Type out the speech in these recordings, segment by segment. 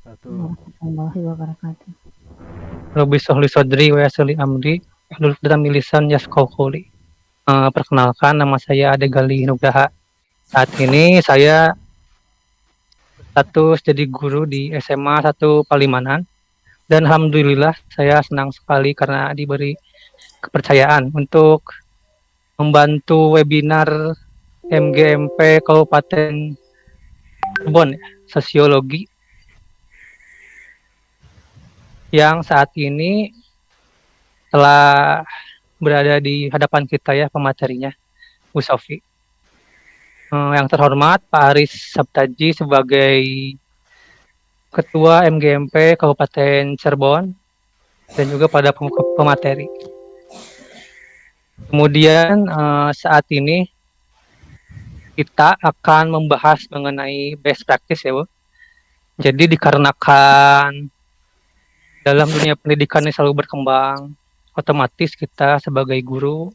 warahmatullahi wabarakatuh. Robi Sohli Sodri wa Yasili Amri Ahlul dalam milisan Yaskau Kuli. Perkenalkan, nama saya Ade Gali Nugraha. Saat ini saya berstatus jadi guru di SMA 1 Palimanan, dan alhamdulillah saya senang sekali karena diberi kepercayaan untuk membantu webinar MGMP Kabupaten Cirebon, Sosiologi, yang saat ini telah berada di hadapan kita ya pematerinya, Bu Sofi. Yang terhormat Pak Aris Sabtaji sebagai Ketua MGMP Kabupaten Cirebon, dan juga pada pemateri. Kemudian saat ini kita akan membahas mengenai best practice ya Bu. Jadi dikarenakan dalam dunia pendidikan ini selalu berkembang, otomatis kita sebagai guru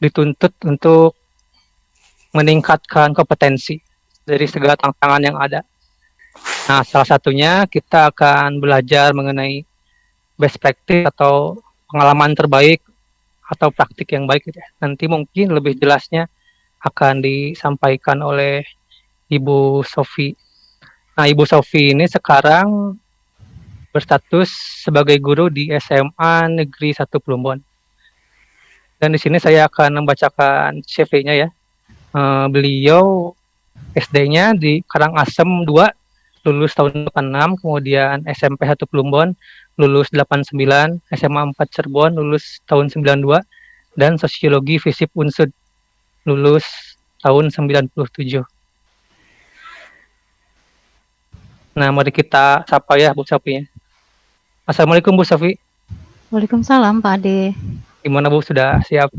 dituntut untuk meningkatkan kompetensi dari segala tantangan yang ada. Nah, salah satunya kita akan belajar mengenai best practice atau pengalaman terbaik atau praktik yang baik gitu ya. Nanti mungkin lebih jelasnya akan disampaikan oleh Ibu Sofi. Nah, Ibu Sofi ini sekarang berstatus sebagai guru di SMA Negeri 1 Plumbon. Dan di sini saya akan membacakan CV-nya ya. Beliau SD-nya di Karangasem 2, lulus tahun 86, kemudian SMP 1 Plumbon, lulus 89, SMA 4 Cirebon, lulus tahun 92, dan Sosiologi Fisip Unsud, lulus tahun 97. Nah, mari kita sapa ya Bu Sofi. Assalamualaikum Bu Sofi. Waalaikumsalam Pak Ade. Gimana Bu, sudah siap?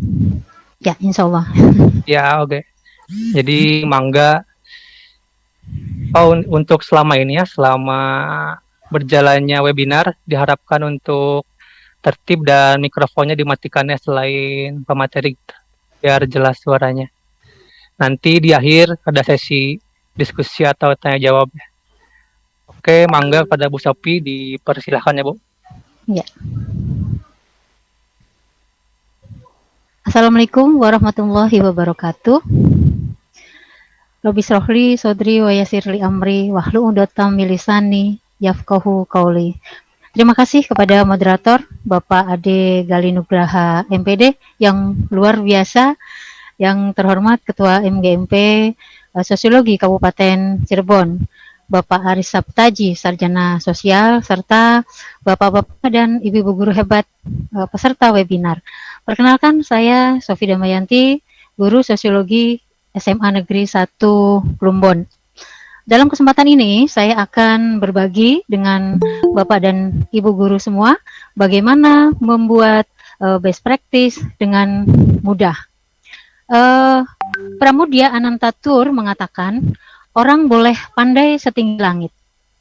Ya, insya Allah. Ya, oke. Jadi mangga untuk selama ini ya, selama berjalannya webinar, diharapkan untuk tertib dan mikrofonnya dimatikannya selain pemateri biar jelas suaranya. Nanti di akhir ada sesi diskusi atau tanya jawab. Oke, mangga pada Bu Sofi dipersilahkan ya Bu. Ya. Assalamualaikum warahmatullahi wabarakatuh. Robi Sohli Sodri wa Yasirli Amri wahlu udatam milisani yafqahu qauli. Terima kasih kepada moderator Bapak Ade Gali Nugraha MPD yang luar biasa, yang terhormat Ketua MGMP Sosiologi Kabupaten Cirebon, Bapak Aris Sabtaji, Sarjana Sosial, serta Bapak-Bapak dan Ibu-Ibu guru hebat peserta webinar. Perkenalkan, saya Sofi Damayanti, Guru Sosiologi SMA Negeri 1 Plumbon. Dalam kesempatan ini, saya akan berbagi dengan Bapak dan Ibu guru semua bagaimana membuat best practice dengan mudah. Pramudia Anantatur mengatakan, orang boleh pandai setinggi langit,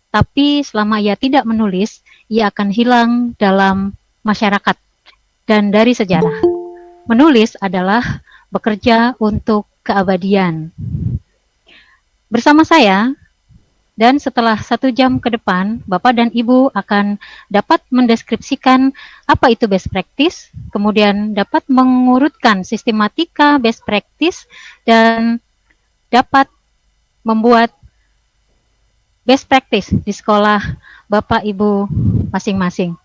tapi selama ia tidak menulis, ia akan hilang dalam masyarakat dan dari sejarah. Menulis adalah bekerja untuk keabadian. Bersama saya, dan setelah 1 jam ke depan, Bapak dan Ibu akan dapat mendeskripsikan apa itu best practice, kemudian dapat mengurutkan sistematika best practice, dan dapat membuat best practice di sekolah Bapak Ibu masing-masing.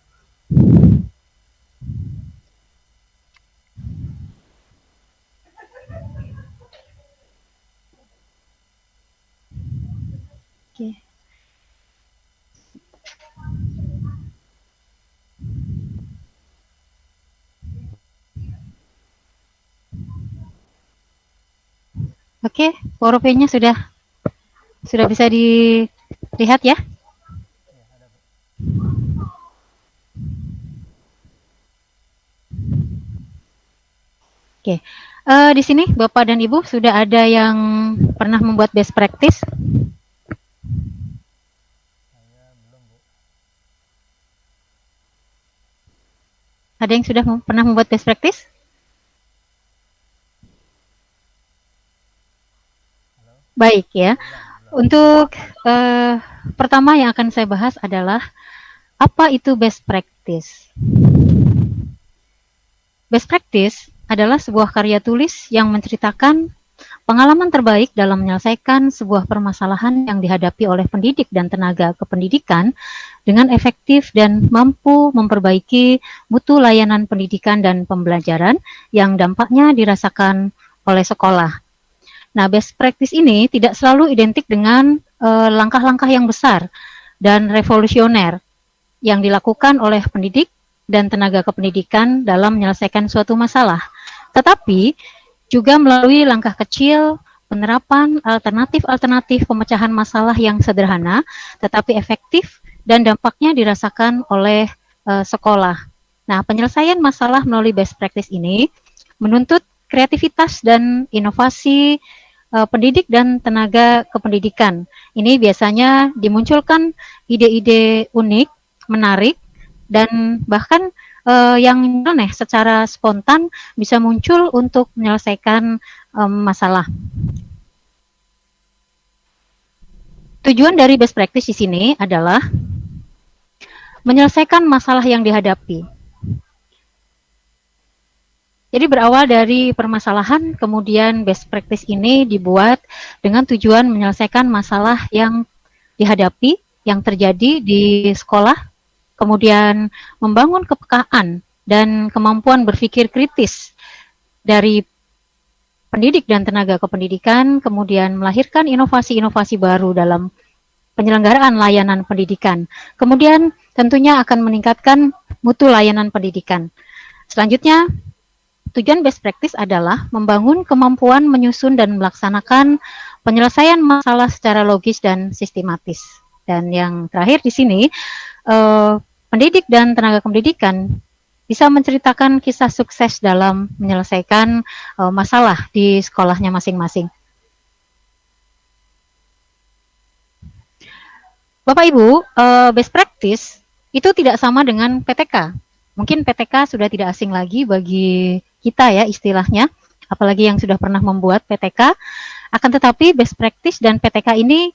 Oke. Oke, PowerPoint-nya sudah bisa dilihat ya? Oke, di sini Bapak dan Ibu sudah ada yang pernah membuat best practice? Ada yang sudah pernah membuat best practice? Baik ya. Untuk pertama yang akan saya bahas adalah apa itu best practice. Best practice adalah sebuah karya tulis yang menceritakan pengalaman terbaik dalam menyelesaikan sebuah permasalahan yang dihadapi oleh pendidik dan tenaga kependidikan dengan efektif dan mampu memperbaiki mutu layanan pendidikan dan pembelajaran yang dampaknya dirasakan oleh sekolah. Nah, best practice ini tidak selalu identik dengan langkah-langkah yang besar dan revolusioner yang dilakukan oleh pendidik dan tenaga kependidikan dalam menyelesaikan suatu masalah, tetapi juga melalui langkah kecil penerapan alternatif-alternatif pemecahan masalah yang sederhana tetapi efektif dan dampaknya dirasakan oleh sekolah. Nah, penyelesaian masalah melalui best practice ini menuntut kreativitas dan inovasi pendidik dan tenaga kependidikan. Ini biasanya dimunculkan ide-ide unik, menarik, dan bahkan yang aneh secara spontan bisa muncul untuk menyelesaikan masalah. Tujuan dari best practice di sini adalah menyelesaikan masalah yang dihadapi. Jadi berawal dari permasalahan, kemudian best practice ini dibuat dengan tujuan menyelesaikan masalah yang dihadapi, yang terjadi di sekolah, kemudian membangun kepekaan dan kemampuan berpikir kritis dari pendidik dan tenaga kependidikan, kemudian melahirkan inovasi-inovasi baru dalam penyelenggaraan layanan pendidikan. Kemudian tentunya akan meningkatkan mutu layanan pendidikan. Selanjutnya, tujuan best practice adalah membangun kemampuan menyusun dan melaksanakan penyelesaian masalah secara logis dan sistematis. Dan yang terakhir di sini, pendidik dan tenaga pendidikan bisa menceritakan kisah sukses dalam menyelesaikan masalah di sekolahnya masing-masing. Bapak Ibu, best practice itu tidak sama dengan PTK. Mungkin PTK sudah tidak asing lagi bagi kita ya istilahnya, apalagi yang sudah pernah membuat PTK. Akan tetapi best practice dan PTK ini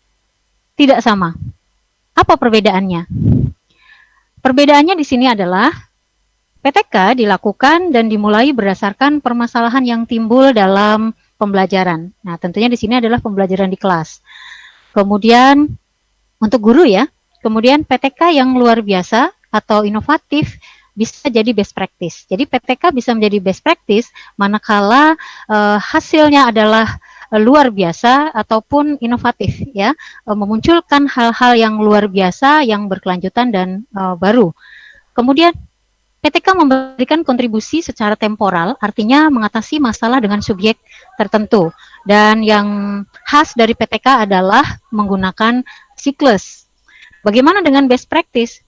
tidak sama. Apa perbedaannya? Perbedaannya di sini adalah PTK dilakukan dan dimulai berdasarkan permasalahan yang timbul dalam pembelajaran. Nah, tentunya di sini adalah pembelajaran di kelas. Kemudian untuk guru ya, kemudian PTK yang luar biasa atau inovatif bisa jadi best practice. Jadi PTK bisa menjadi best practice manakala hasilnya adalah luar biasa ataupun inovatif ya, memunculkan hal-hal yang luar biasa yang berkelanjutan dan baru. Kemudian PTK memberikan kontribusi secara temporal, artinya mengatasi masalah dengan subjek tertentu. Dan yang khas dari PTK adalah menggunakan siklus. Bagaimana dengan best practice?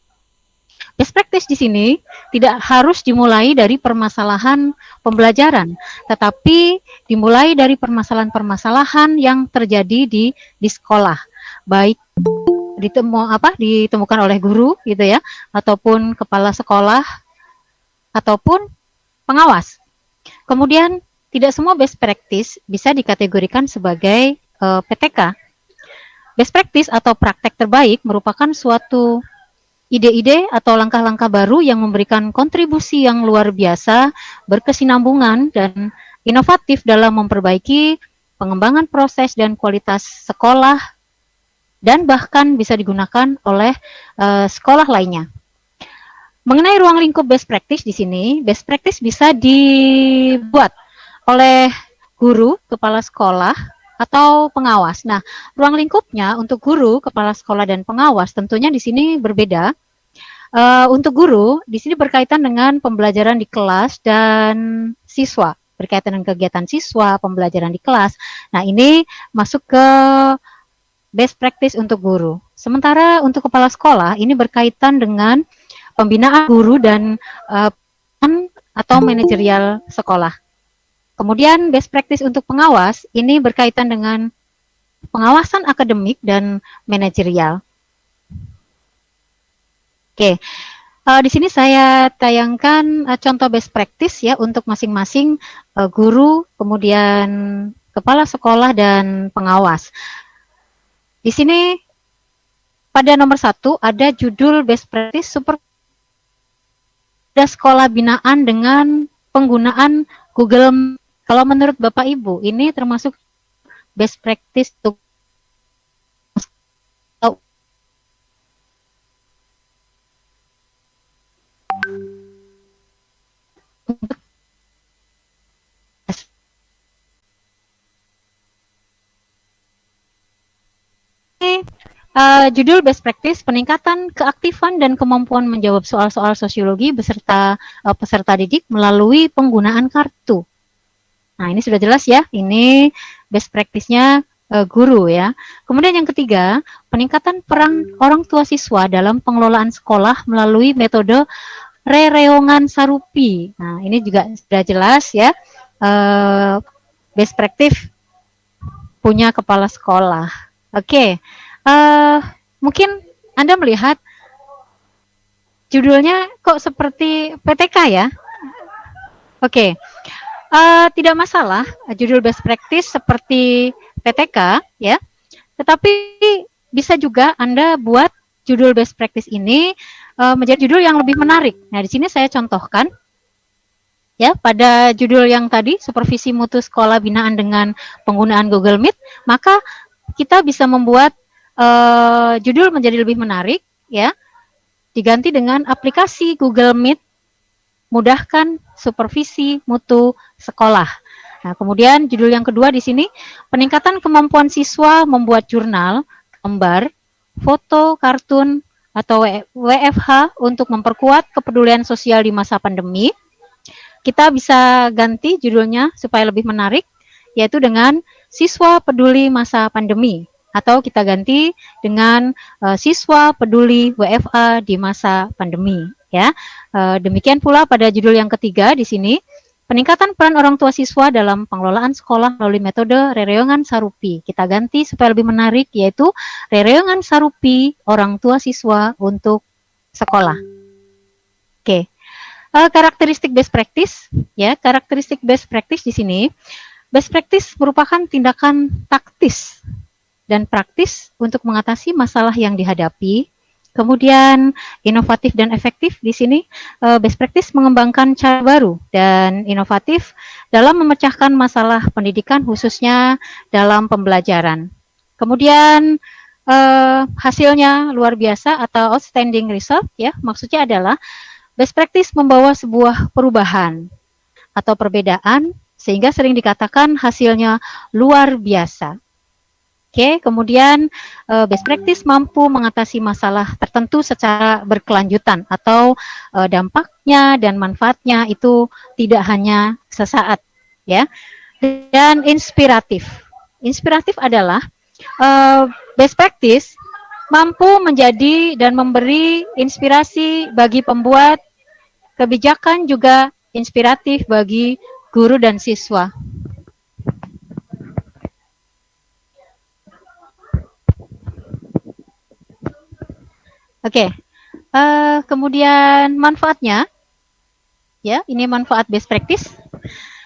Best practice di sini tidak harus dimulai dari permasalahan pembelajaran, tetapi dimulai dari permasalahan-permasalahan yang terjadi di sekolah, baik ditemukan oleh guru gitu ya, ataupun kepala sekolah ataupun pengawas. Kemudian tidak semua best practice bisa dikategorikan sebagai PTK. Best practice atau praktek terbaik merupakan suatu ide-ide atau langkah-langkah baru yang memberikan kontribusi yang luar biasa, berkesinambungan dan inovatif dalam memperbaiki pengembangan proses dan kualitas sekolah dan bahkan bisa digunakan oleh sekolah lainnya. Mengenai ruang lingkup best practice di sini, best practice bisa dibuat oleh guru, kepala sekolah, atau pengawas. Nah, ruang lingkupnya untuk guru, kepala sekolah, dan pengawas tentunya di sini berbeda. Untuk guru, di sini berkaitan dengan pembelajaran di kelas dan siswa, berkaitan dengan kegiatan siswa, pembelajaran di kelas. Nah, ini masuk ke best practice untuk guru. Sementara untuk kepala sekolah, ini berkaitan dengan pembinaan guru dan atau manajerial sekolah. Kemudian best practice untuk pengawas ini berkaitan dengan pengawasan akademik dan manajerial. Oke, di sini saya tayangkan contoh best practice ya untuk masing-masing guru, kemudian kepala sekolah dan pengawas. Di sini pada nomor 1 ada judul best practice super sekolah binaan dengan penggunaan Google. Kalau menurut Bapak Ibu, ini termasuk best practice untuk judul best practice peningkatan keaktifan dan kemampuan menjawab soal-soal sosiologi beserta peserta didik melalui penggunaan kartu. Nah, ini sudah jelas ya, ini best practice-nya guru ya. Kemudian yang ketiga, peningkatan peran orang tua siswa dalam pengelolaan sekolah melalui metode rereongan sarupi. Nah, ini juga sudah jelas ya, best practice punya kepala sekolah. Oke, mungkin Anda melihat judulnya kok seperti PTK ya? Oke, tidak masalah judul best practice seperti PTK ya, tetapi bisa juga Anda buat judul best practice ini menjadi judul yang lebih menarik. Nah, di sini saya contohkan ya, pada judul yang tadi supervisi mutu sekolah binaan dengan penggunaan Google Meet, maka kita bisa membuat judul menjadi lebih menarik ya, diganti dengan aplikasi Google Meet mudahkan supervisi mutu sekolah. Nah, kemudian judul yang kedua di sini, peningkatan kemampuan siswa membuat jurnal, gambar, foto, kartun, atau WFH untuk memperkuat kepedulian sosial di masa pandemi. Kita bisa ganti judulnya supaya lebih menarik, yaitu dengan siswa peduli masa pandemi. Atau kita ganti dengan siswa peduli WFA di masa pandemi. Ya, demikian pula pada judul yang ketiga di sini, peningkatan peran orang tua siswa dalam pengelolaan sekolah melalui metode rereongan sarupi. Kita ganti supaya lebih menarik, yaitu rereongan sarupi orang tua siswa untuk sekolah. Oke, karakteristik best practice, ya, karakteristik best practice di sini, best practice merupakan tindakan taktis dan praktis untuk mengatasi masalah yang dihadapi. Kemudian inovatif dan efektif di sini, best practice mengembangkan cara baru dan inovatif dalam memecahkan masalah pendidikan khususnya dalam pembelajaran. Kemudian hasilnya luar biasa atau outstanding result ya, maksudnya adalah best practice membawa sebuah perubahan atau perbedaan sehingga sering dikatakan hasilnya luar biasa. Oke, kemudian best practice mampu mengatasi masalah tertentu secara berkelanjutan atau dampaknya dan manfaatnya itu tidak hanya sesaat, ya. Dan inspiratif. Inspiratif adalah best practice mampu menjadi dan memberi inspirasi bagi pembuat kebijakan, juga inspiratif bagi guru dan siswa. Oke, kemudian manfaatnya, ya, ini manfaat best practice.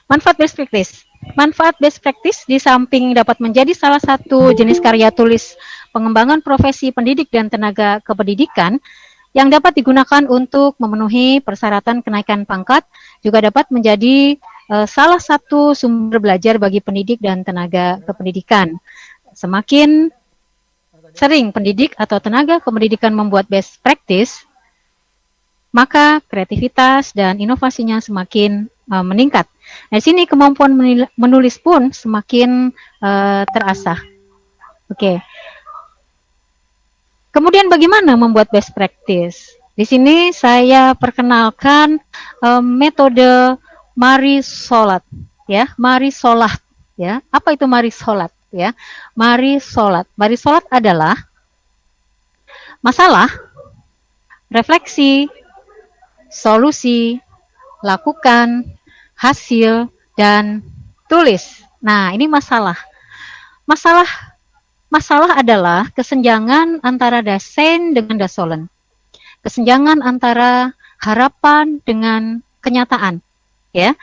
Manfaat best practice. Manfaat best practice di samping dapat menjadi salah satu jenis karya tulis pengembangan profesi pendidik dan tenaga kependidikan yang dapat digunakan untuk memenuhi persyaratan kenaikan pangkat, juga dapat menjadi salah satu sumber belajar bagi pendidik dan tenaga kependidikan. Semakin sering pendidik atau tenaga kependidikan membuat best practice, maka kreativitas dan inovasinya semakin meningkat. Nah, di sini kemampuan menulis pun semakin terasah. Oke. Kemudian bagaimana membuat best practice? Di sini saya perkenalkan metode mari sholat, ya, mari sholat, ya. Apa itu mari sholat? Ya, mari sholat. Mari sholat adalah masalah, refleksi, solusi, lakukan, hasil, dan tulis. Nah, ini masalah. Masalah adalah kesenjangan antara dasein dengan dasolen. Kesenjangan antara harapan dengan kenyataan. Ya.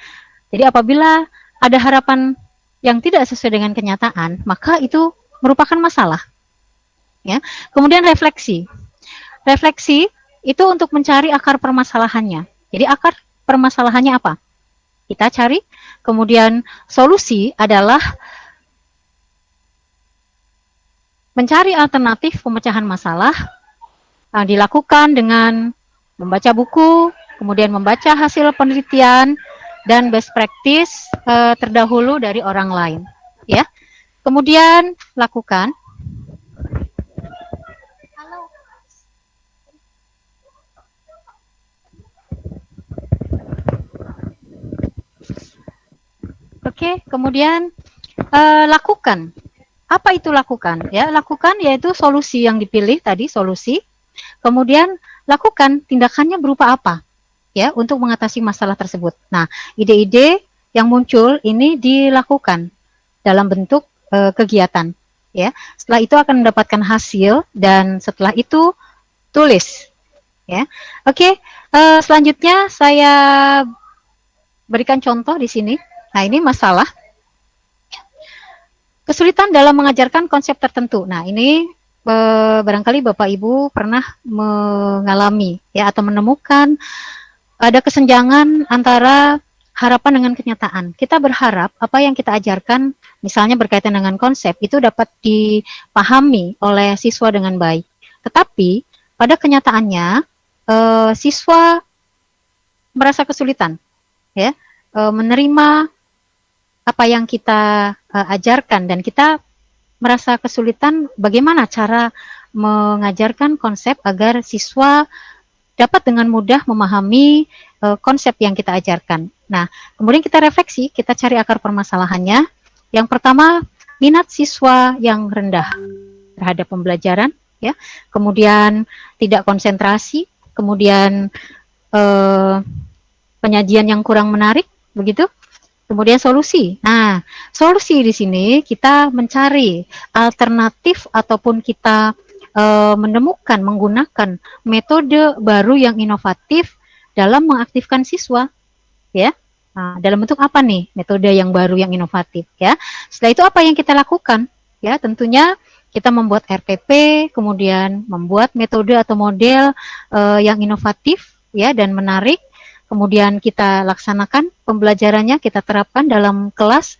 Jadi apabila ada harapan yang tidak sesuai dengan kenyataan, maka itu merupakan masalah. ya. Kemudian refleksi. Refleksi itu untuk mencari akar permasalahannya. Jadi akar permasalahannya apa? Kita cari. Kemudian solusi adalah mencari alternatif pemecahan masalah, dilakukan dengan membaca buku, kemudian membaca hasil penelitian dan best practice terdahulu dari orang lain, ya. Kemudian lakukan. Oke, kemudian lakukan. Apa itu lakukan? Ya, lakukan yaitu solusi yang dipilih tadi, solusi. Kemudian lakukan tindakannya berupa apa? Ya, untuk mengatasi masalah tersebut. Nah, ide-ide yang muncul ini dilakukan dalam bentuk kegiatan, ya. Setelah itu akan mendapatkan hasil dan setelah itu tulis, ya. Oke, selanjutnya saya berikan contoh di sini. Nah, ini masalah kesulitan dalam mengajarkan konsep tertentu. Nah, ini barangkali Bapak Ibu pernah mengalami ya atau menemukan ada kesenjangan antara harapan dengan kenyataan. Kita berharap apa yang kita ajarkan, misalnya berkaitan dengan konsep, itu dapat dipahami oleh siswa dengan baik. Tetapi pada kenyataannya siswa merasa kesulitan, ya, menerima apa yang kita ajarkan dan kita merasa kesulitan bagaimana cara mengajarkan konsep agar siswa dapat dengan mudah memahami konsep yang kita ajarkan. Nah, kemudian kita refleksi, kita cari akar permasalahannya. Yang pertama, minat siswa yang rendah terhadap pembelajaran, ya. Kemudian tidak konsentrasi, kemudian penyajian yang kurang menarik, begitu. Kemudian solusi. Nah, solusi di sini kita mencari alternatif ataupun kita menemukan, menggunakan metode baru yang inovatif dalam mengaktifkan siswa, ya. Nah, dalam bentuk apa nih metode yang baru yang inovatif, ya? Setelah itu apa yang kita lakukan, ya? Tentunya kita membuat RPP, kemudian membuat metode atau model yang inovatif, ya, dan menarik. Kemudian kita laksanakan pembelajarannya, kita terapkan dalam kelas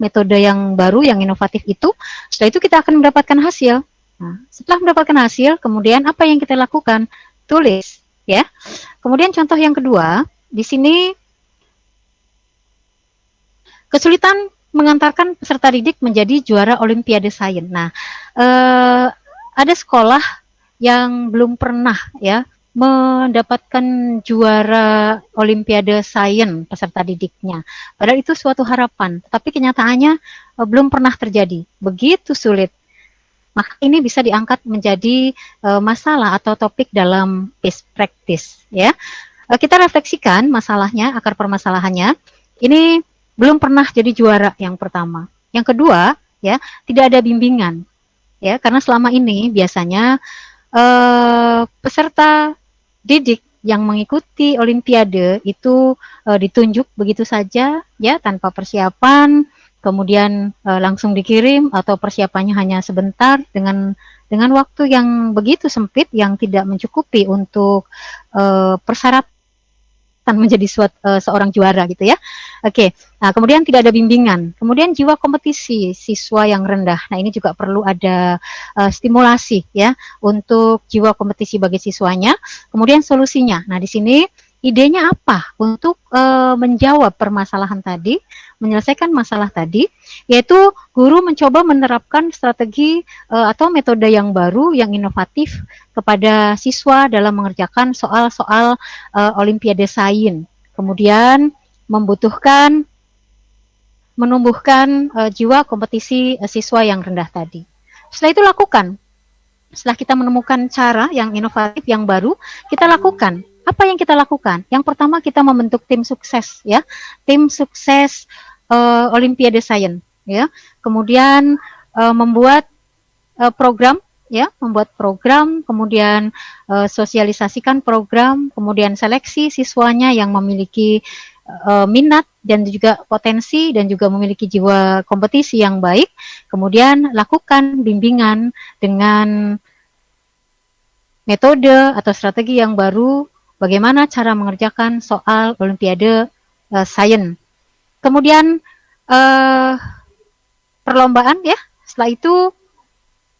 metode yang baru, yang inovatif itu. Setelah itu kita akan mendapatkan hasil. Nah, setelah mendapatkan hasil, kemudian apa yang kita lakukan? Tulis, ya. Kemudian contoh yang kedua, di sini kesulitan mengantarkan peserta didik menjadi juara Olimpiade Sains. Nah, ada sekolah yang belum pernah, ya, mendapatkan juara Olimpiade Sains peserta didiknya. Padahal itu suatu harapan, tapi kenyataannya belum pernah terjadi. Begitu sulit. Maka ini bisa diangkat menjadi masalah atau topik dalam best practice, ya. Kita refleksikan masalahnya, akar permasalahannya. Ini belum pernah jadi juara yang pertama. Yang kedua, ya, tidak ada bimbingan, ya, karena selama ini biasanya peserta didik yang mengikuti Olimpiade itu ditunjuk begitu saja, ya, tanpa persiapan, kemudian langsung dikirim atau persiapannya hanya sebentar dengan waktu yang begitu sempit yang tidak mencukupi untuk persyaratan menjadi seorang juara gitu ya. Oke. Nah, kemudian tidak ada bimbingan. Kemudian jiwa kompetisi siswa yang rendah. Nah, ini juga perlu ada stimulasi ya untuk jiwa kompetisi bagi siswanya. Kemudian solusinya. Nah, di sini idenya apa untuk menjawab permasalahan tadi, menyelesaikan masalah tadi, yaitu guru mencoba menerapkan strategi atau metode yang baru, yang inovatif kepada siswa dalam mengerjakan soal-soal Olimpiade Sains. Kemudian menumbuhkan jiwa kompetisi siswa yang rendah tadi. Setelah itu lakukan. Setelah kita menemukan cara yang inovatif, yang baru, kita lakukan. Apa yang kita lakukan? Yang pertama kita membentuk tim sukses, ya, tim sukses Olimpiade Sains, ya. Kemudian membuat program, ya, membuat program, kemudian sosialisasikan program, kemudian seleksi siswanya yang memiliki minat dan juga potensi dan juga memiliki jiwa kompetisi yang baik, kemudian lakukan bimbingan dengan metode atau strategi yang baru bagaimana cara mengerjakan soal Olimpiade Sains. Kemudian perlombaan ya, setelah itu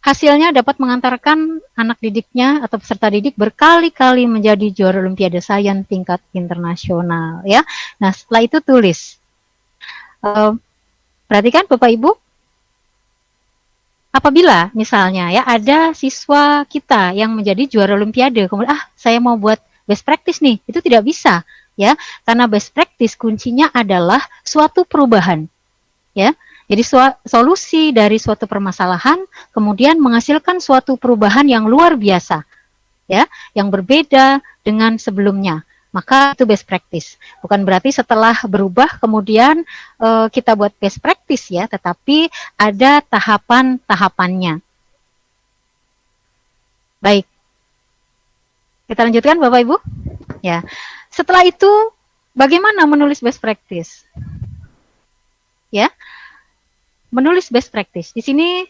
hasilnya dapat mengantarkan anak didiknya atau peserta didik berkali-kali menjadi juara Olimpiade Sains tingkat internasional ya. Nah setelah itu tulis. Perhatikan Bapak Ibu, apabila misalnya ya ada siswa kita yang menjadi juara Olimpiade, kemudian saya mau buat best practice nih, itu tidak bisa ya, karena best practice kuncinya adalah suatu perubahan ya. Jadi solusi dari suatu permasalahan kemudian menghasilkan suatu perubahan yang luar biasa ya, yang berbeda dengan sebelumnya. Maka itu best practice. Bukan berarti setelah berubah kemudian kita buat best practice ya, tetapi ada tahapan-tahapannya. Baik. Kita lanjutkan Bapak Ibu. Ya. Setelah itu bagaimana menulis best practice? Ya. Menulis best practice. Di sini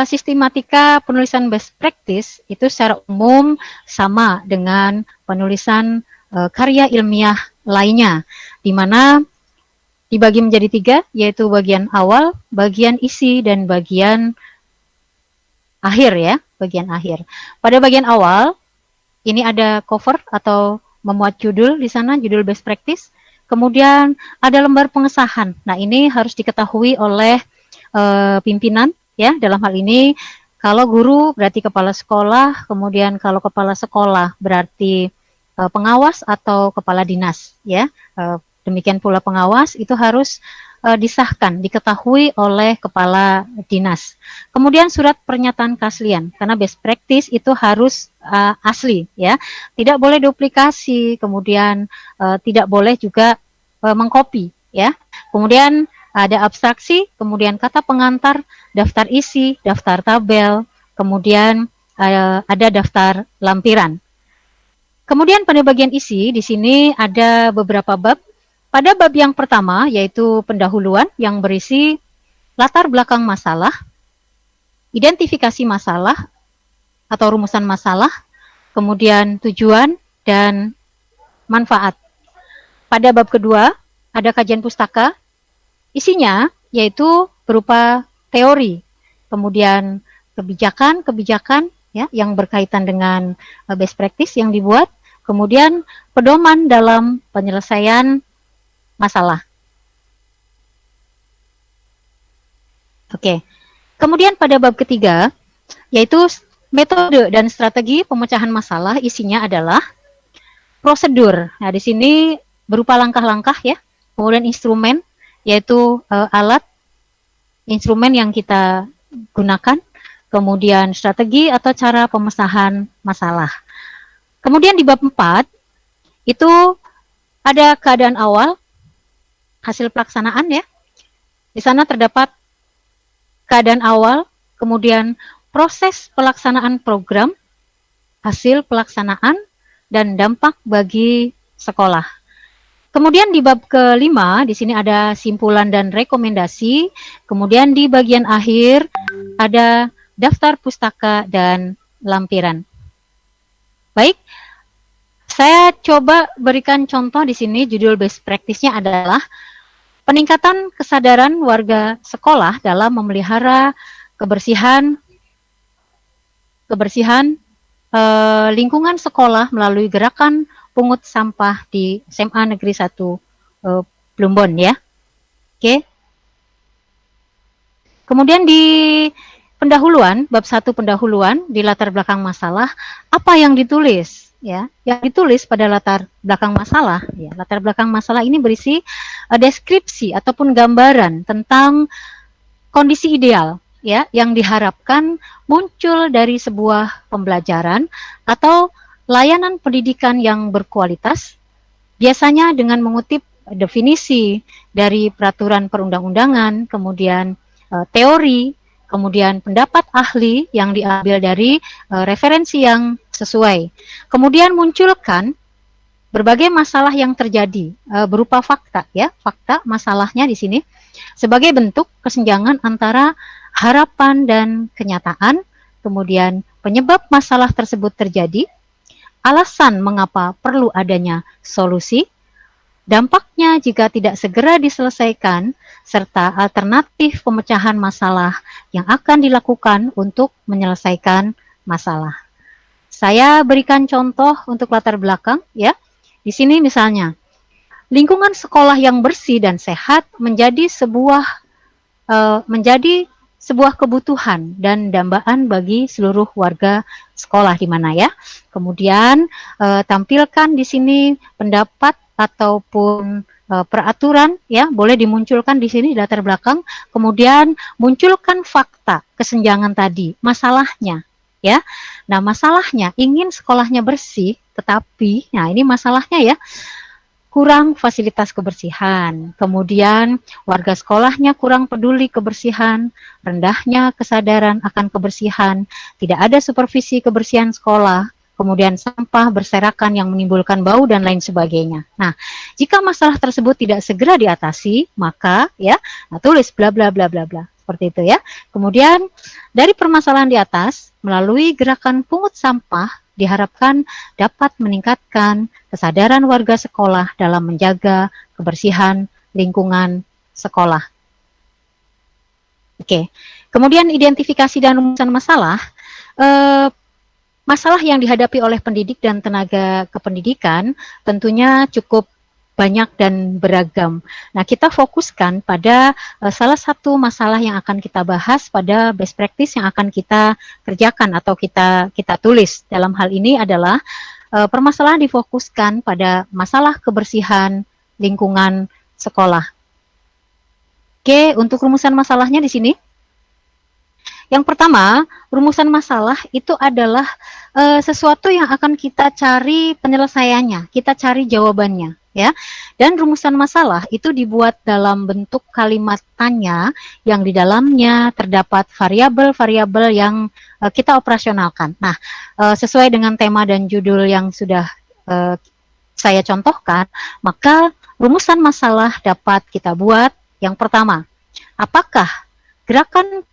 sistematika penulisan best practice itu secara umum sama dengan penulisan karya ilmiah lainnya, di mana dibagi menjadi 3, yaitu bagian awal, bagian isi, dan bagian akhir ya, bagian akhir. Pada bagian awal, ini ada cover atau memuat judul di sana, judul best practice. Kemudian ada lembar pengesahan. Nah, ini harus diketahui oleh pimpinan ya, dalam hal ini kalau guru berarti kepala sekolah, kemudian kalau kepala sekolah berarti pengawas atau kepala dinas ya. Demikian pula pengawas itu harus disahkan, diketahui oleh kepala dinas. Kemudian surat pernyataan keaslian, karena best practice itu harus asli ya, tidak boleh duplikasi, kemudian tidak boleh juga mengcopy ya. Kemudian ada abstraksi, kemudian kata pengantar, daftar isi, daftar tabel, kemudian ada daftar lampiran. Kemudian pada bagian isi, di sini ada beberapa bab. Pada bab yang pertama, yaitu pendahuluan yang berisi latar belakang masalah, identifikasi masalah atau rumusan masalah, kemudian tujuan dan manfaat. Pada bab kedua, ada kajian pustaka. Isinya yaitu berupa teori, kemudian kebijakan ya yang berkaitan dengan best practice yang dibuat, kemudian pedoman dalam penyelesaian masalah. Oke. Kemudian pada bab ketiga yaitu metode dan strategi pemecahan masalah, isinya adalah prosedur. Nah, di sini berupa langkah-langkah ya, kemudian instrumen yaitu alat instrumen yang kita gunakan, kemudian strategi atau cara pemecahan masalah. Kemudian di bab 4 itu ada keadaan awal, hasil pelaksanaan ya. Di sana terdapat keadaan awal, kemudian proses pelaksanaan program, hasil pelaksanaan, dan dampak bagi sekolah. Kemudian di bab kelima, di sini ada simpulan dan rekomendasi. Kemudian di bagian akhir ada daftar pustaka dan lampiran. Baik, saya coba berikan contoh di sini. Judul best practice-nya adalah peningkatan kesadaran warga sekolah dalam memelihara kebersihan lingkungan sekolah melalui gerakan pungut sampah di SMA Negeri 1 Plumbon ya. Oke. Kemudian di pendahuluan, bab 1 pendahuluan di latar belakang masalah, apa yang ditulis ya? Yang ditulis pada latar belakang masalah ya. Latar belakang masalah ini berisi deskripsi ataupun gambaran tentang kondisi ideal ya yang diharapkan muncul dari sebuah pembelajaran atau layanan pendidikan yang berkualitas, biasanya dengan mengutip definisi dari peraturan perundang-undangan, kemudian teori, kemudian pendapat ahli yang diambil dari referensi yang sesuai. Kemudian munculkan berbagai masalah yang terjadi berupa fakta ya, fakta masalahnya di sini sebagai bentuk kesenjangan antara harapan dan kenyataan, kemudian penyebab masalah tersebut terjadi, alasan mengapa perlu adanya solusi, dampaknya jika tidak segera diselesaikan, serta alternatif pemecahan masalah yang akan dilakukan untuk menyelesaikan masalah. Saya berikan contoh untuk latar belakang ya. Di sini misalnya, lingkungan sekolah yang bersih dan sehat menjadi sebuah kebutuhan dan dambaan bagi seluruh warga sekolah di mana ya. Kemudian tampilkan di sini pendapat ataupun peraturan ya, boleh dimunculkan di sini di latar belakang. Kemudian munculkan fakta kesenjangan tadi, masalahnya ya. Nah, masalahnya ingin sekolahnya bersih, tetapi nah ini masalahnya ya, kurang fasilitas kebersihan, kemudian warga sekolahnya kurang peduli kebersihan, rendahnya kesadaran akan kebersihan, tidak ada supervisi kebersihan sekolah, kemudian sampah berserakan yang menimbulkan bau dan lain sebagainya. Nah, jika masalah tersebut tidak segera diatasi, maka ya, nah, tulis bla bla bla bla bla. Seperti itu ya. Kemudian dari permasalahan di atas, melalui gerakan pungut sampah diharapkan dapat meningkatkan kesadaran warga sekolah dalam menjaga kebersihan lingkungan sekolah. Oke, kemudian identifikasi dan rumusan masalah. Masalah yang dihadapi oleh pendidik dan tenaga kependidikan tentunya cukup banyak dan beragam. Nah, kita fokuskan pada salah satu masalah yang akan kita bahas pada best practice yang akan kita kerjakan atau kita tulis. Dalam hal ini adalah permasalahan difokuskan pada masalah kebersihan lingkungan sekolah. Oke, untuk rumusan masalahnya di sini. Yang pertama, rumusan masalah itu adalah sesuatu yang akan kita cari penyelesaiannya, kita cari jawabannya. Ya, dan rumusan masalah itu dibuat dalam bentuk kalimat tanya yang di dalamnya terdapat variabel-variabel yang kita operasionalkan. Nah, sesuai dengan tema dan judul yang sudah saya contohkan, maka rumusan masalah dapat kita buat. Yang pertama, apakah gerakan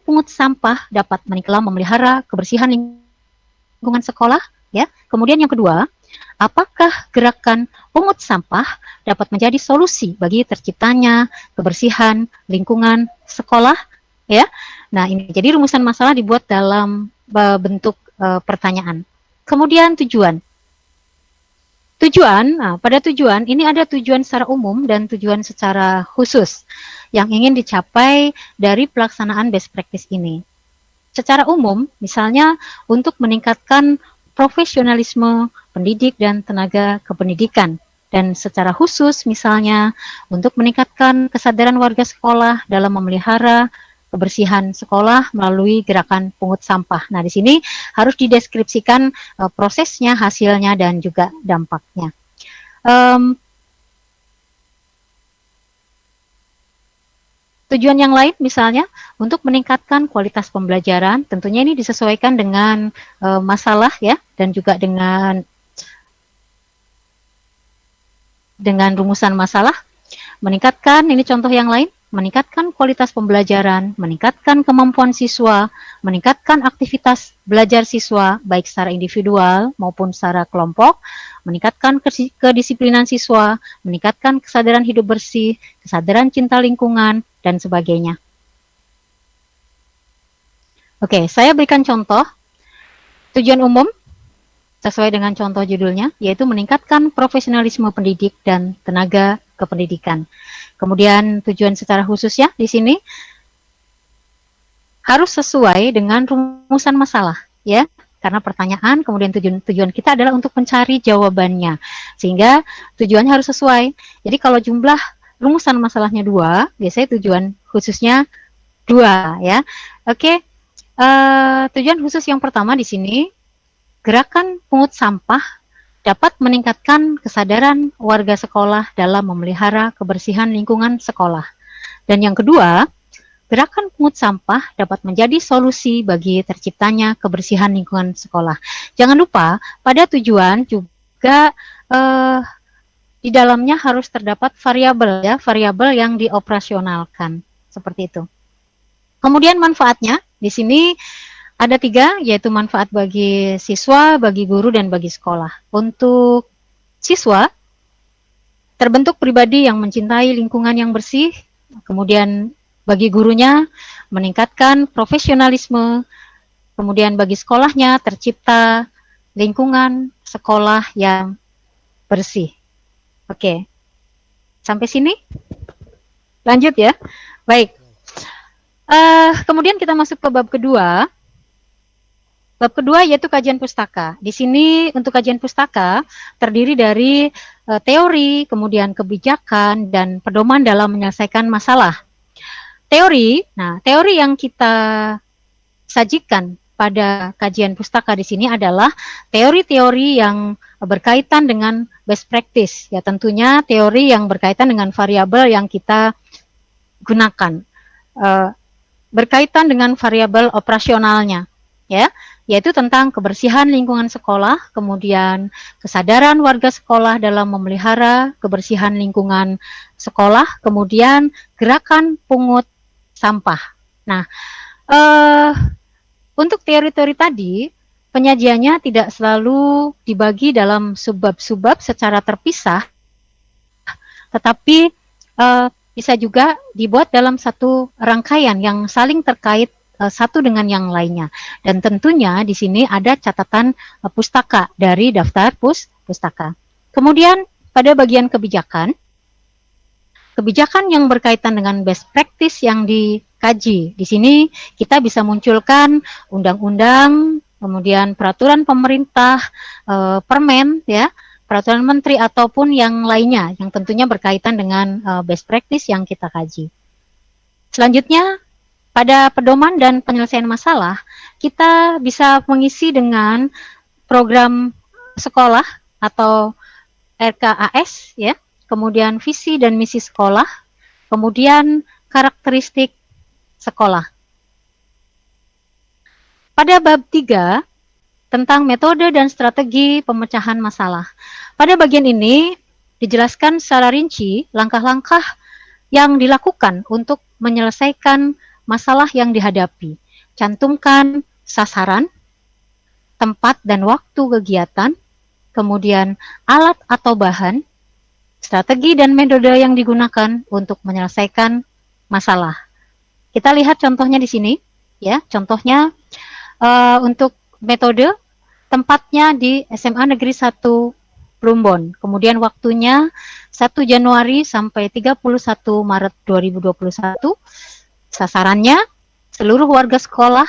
pungut sampah dapat memelihara kebersihan lingkungan sekolah, ya. Kemudian yang kedua, apakah gerakan pungut sampah dapat menjadi solusi bagi terciptanya kebersihan lingkungan sekolah, ya. Nah, ini jadi rumusan masalah dibuat dalam bentuk pertanyaan. Kemudian tujuan. Nah, pada tujuan ini ada tujuan secara umum dan tujuan secara khusus yang ingin dicapai dari pelaksanaan best practice ini. Secara umum, misalnya untuk meningkatkan profesionalisme pendidik dan tenaga kependidikan. Dan secara khusus misalnya untuk meningkatkan kesadaran warga sekolah dalam memelihara kebersihan sekolah melalui gerakan pungut sampah. Nah, di sini harus dideskripsikan prosesnya, hasilnya, dan juga dampaknya. Tujuan yang lain misalnya untuk meningkatkan kualitas pembelajaran, tentunya ini disesuaikan dengan masalah ya, dan juga dengan rumusan masalah. Meningkatkan, ini contoh yang lain, meningkatkan kualitas pembelajaran, meningkatkan kemampuan siswa, meningkatkan aktivitas belajar siswa baik secara individual maupun secara kelompok, meningkatkan kedisiplinan siswa, meningkatkan kesadaran hidup bersih, kesadaran cinta lingkungan, dan sebagainya. Oke, saya berikan contoh. Tujuan umum sesuai dengan contoh judulnya, yaitu meningkatkan profesionalisme pendidik dan tenaga kependidikan. Kemudian tujuan secara khusus ya di sini harus sesuai dengan rumusan masalah ya, karena pertanyaan, kemudian tujuan kita adalah untuk mencari jawabannya, sehingga tujuannya harus sesuai. Jadi kalau jumlah rumusan masalahnya 2, biasanya tujuan khususnya 2 ya. Oke, tujuan khusus yang pertama di sini, gerakan pungut sampah dapat meningkatkan kesadaran warga sekolah dalam memelihara kebersihan lingkungan sekolah. Dan yang kedua, gerakan pungut sampah dapat menjadi solusi bagi terciptanya kebersihan lingkungan sekolah. Jangan lupa, pada tujuan juga di dalamnya harus terdapat variabel ya, variabel yang dioperasionalkan seperti itu. Kemudian manfaatnya di sini ada 3, yaitu manfaat bagi siswa, bagi guru, dan bagi sekolah. Untuk siswa, terbentuk pribadi yang mencintai lingkungan yang bersih, kemudian bagi gurunya meningkatkan profesionalisme, kemudian bagi sekolahnya tercipta lingkungan sekolah yang bersih. Oke, sampai sini? Lanjut ya. Baik. Kemudian kita masuk ke bab kedua. Bab kedua yaitu kajian pustaka. Di sini untuk kajian pustaka terdiri dari teori, kemudian kebijakan, dan pedoman dalam menyelesaikan masalah. Teori, nah teori yang kita sajikan pada kajian pustaka di sini adalah teori-teori yang berkaitan dengan best practice. Ya tentunya teori yang berkaitan dengan variabel yang kita gunakan. Berkaitan dengan variabel operasionalnya, ya, yaitu tentang kebersihan lingkungan sekolah, kemudian kesadaran warga sekolah dalam memelihara kebersihan lingkungan sekolah, kemudian gerakan pungut sampah. Nah, untuk teori-teori tadi, penyajiannya tidak selalu dibagi dalam subbab-subbab secara terpisah, tetapi bisa juga dibuat dalam satu rangkaian yang saling terkait satu dengan yang lainnya. Dan tentunya di sini ada catatan pustaka dari daftar pustaka. Kemudian pada bagian kebijakan, kebijakan yang berkaitan dengan best practice yang dikaji. Di sini kita bisa munculkan undang-undang, kemudian peraturan pemerintah, permen, ya, peraturan menteri ataupun yang lainnya yang tentunya berkaitan dengan best practice yang kita kaji. Selanjutnya, pada pedoman dan penyelesaian masalah, kita bisa mengisi dengan program sekolah atau RKAS, ya, kemudian visi dan misi sekolah, kemudian karakteristik sekolah. Pada bab 3, tentang metode dan strategi pemecahan masalah. Pada bagian ini dijelaskan secara rinci langkah-langkah yang dilakukan untuk menyelesaikan masalah yang dihadapi. Cantumkan sasaran, tempat dan waktu kegiatan, kemudian alat atau bahan, strategi dan metode yang digunakan untuk menyelesaikan masalah. Kita lihat contohnya di sini, ya. Contohnya untuk metode, tempatnya di SMA Negeri 1 Plumbon. Kemudian waktunya 1 Januari sampai 31 Maret 2021. Sasarannya seluruh warga sekolah.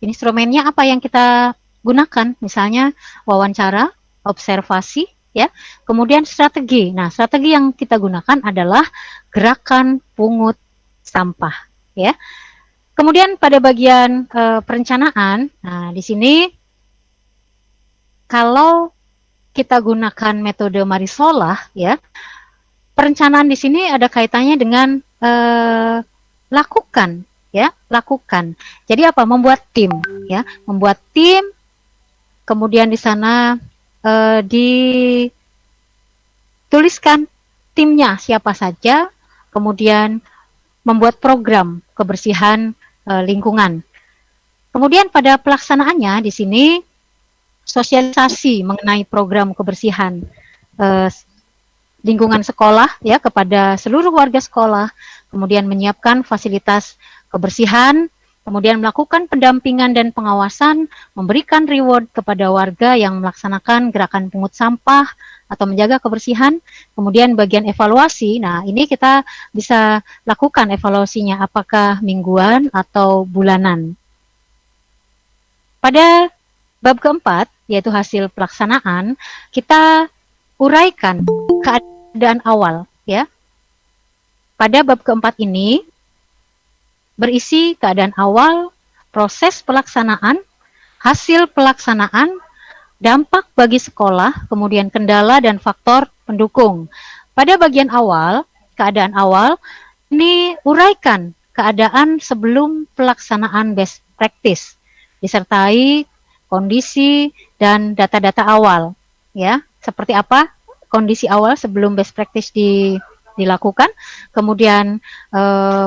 Instrumennya apa yang kita gunakan? Misalnya wawancara, observasi, ya. Kemudian strategi. Nah, strategi yang kita gunakan adalah gerakan pungut sampah, ya. Kemudian pada bagian perencanaan, nah di sini kalau kita gunakan metode Marisolah, ya, perencanaan di sini ada kaitannya dengan lakukan, ya, lakukan. Jadi apa? Membuat tim, ya, membuat tim. Kemudian di sana dituliskan timnya siapa saja, kemudian membuat program kebersihan lingkungan. Kemudian pada pelaksanaannya di sini sosialisasi mengenai program kebersihan lingkungan sekolah, ya, kepada seluruh warga sekolah, kemudian menyiapkan fasilitas kebersihan, kemudian melakukan pendampingan dan pengawasan, memberikan reward kepada warga yang melaksanakan gerakan pungut sampah atau menjaga kebersihan. Kemudian bagian evaluasi, nah ini kita bisa lakukan evaluasinya apakah mingguan atau bulanan. Pada bab keempat, yaitu hasil pelaksanaan, kita uraikan keadaan awal, ya. Pada bab keempat ini berisi keadaan awal, proses pelaksanaan, hasil pelaksanaan, dampak bagi sekolah, kemudian kendala dan faktor pendukung. Pada bagian awal, keadaan awal, ini uraikan keadaan sebelum pelaksanaan best practice, disertai kondisi dan data-data awal, ya. Seperti apa kondisi awal sebelum best practice dilakukan, kemudian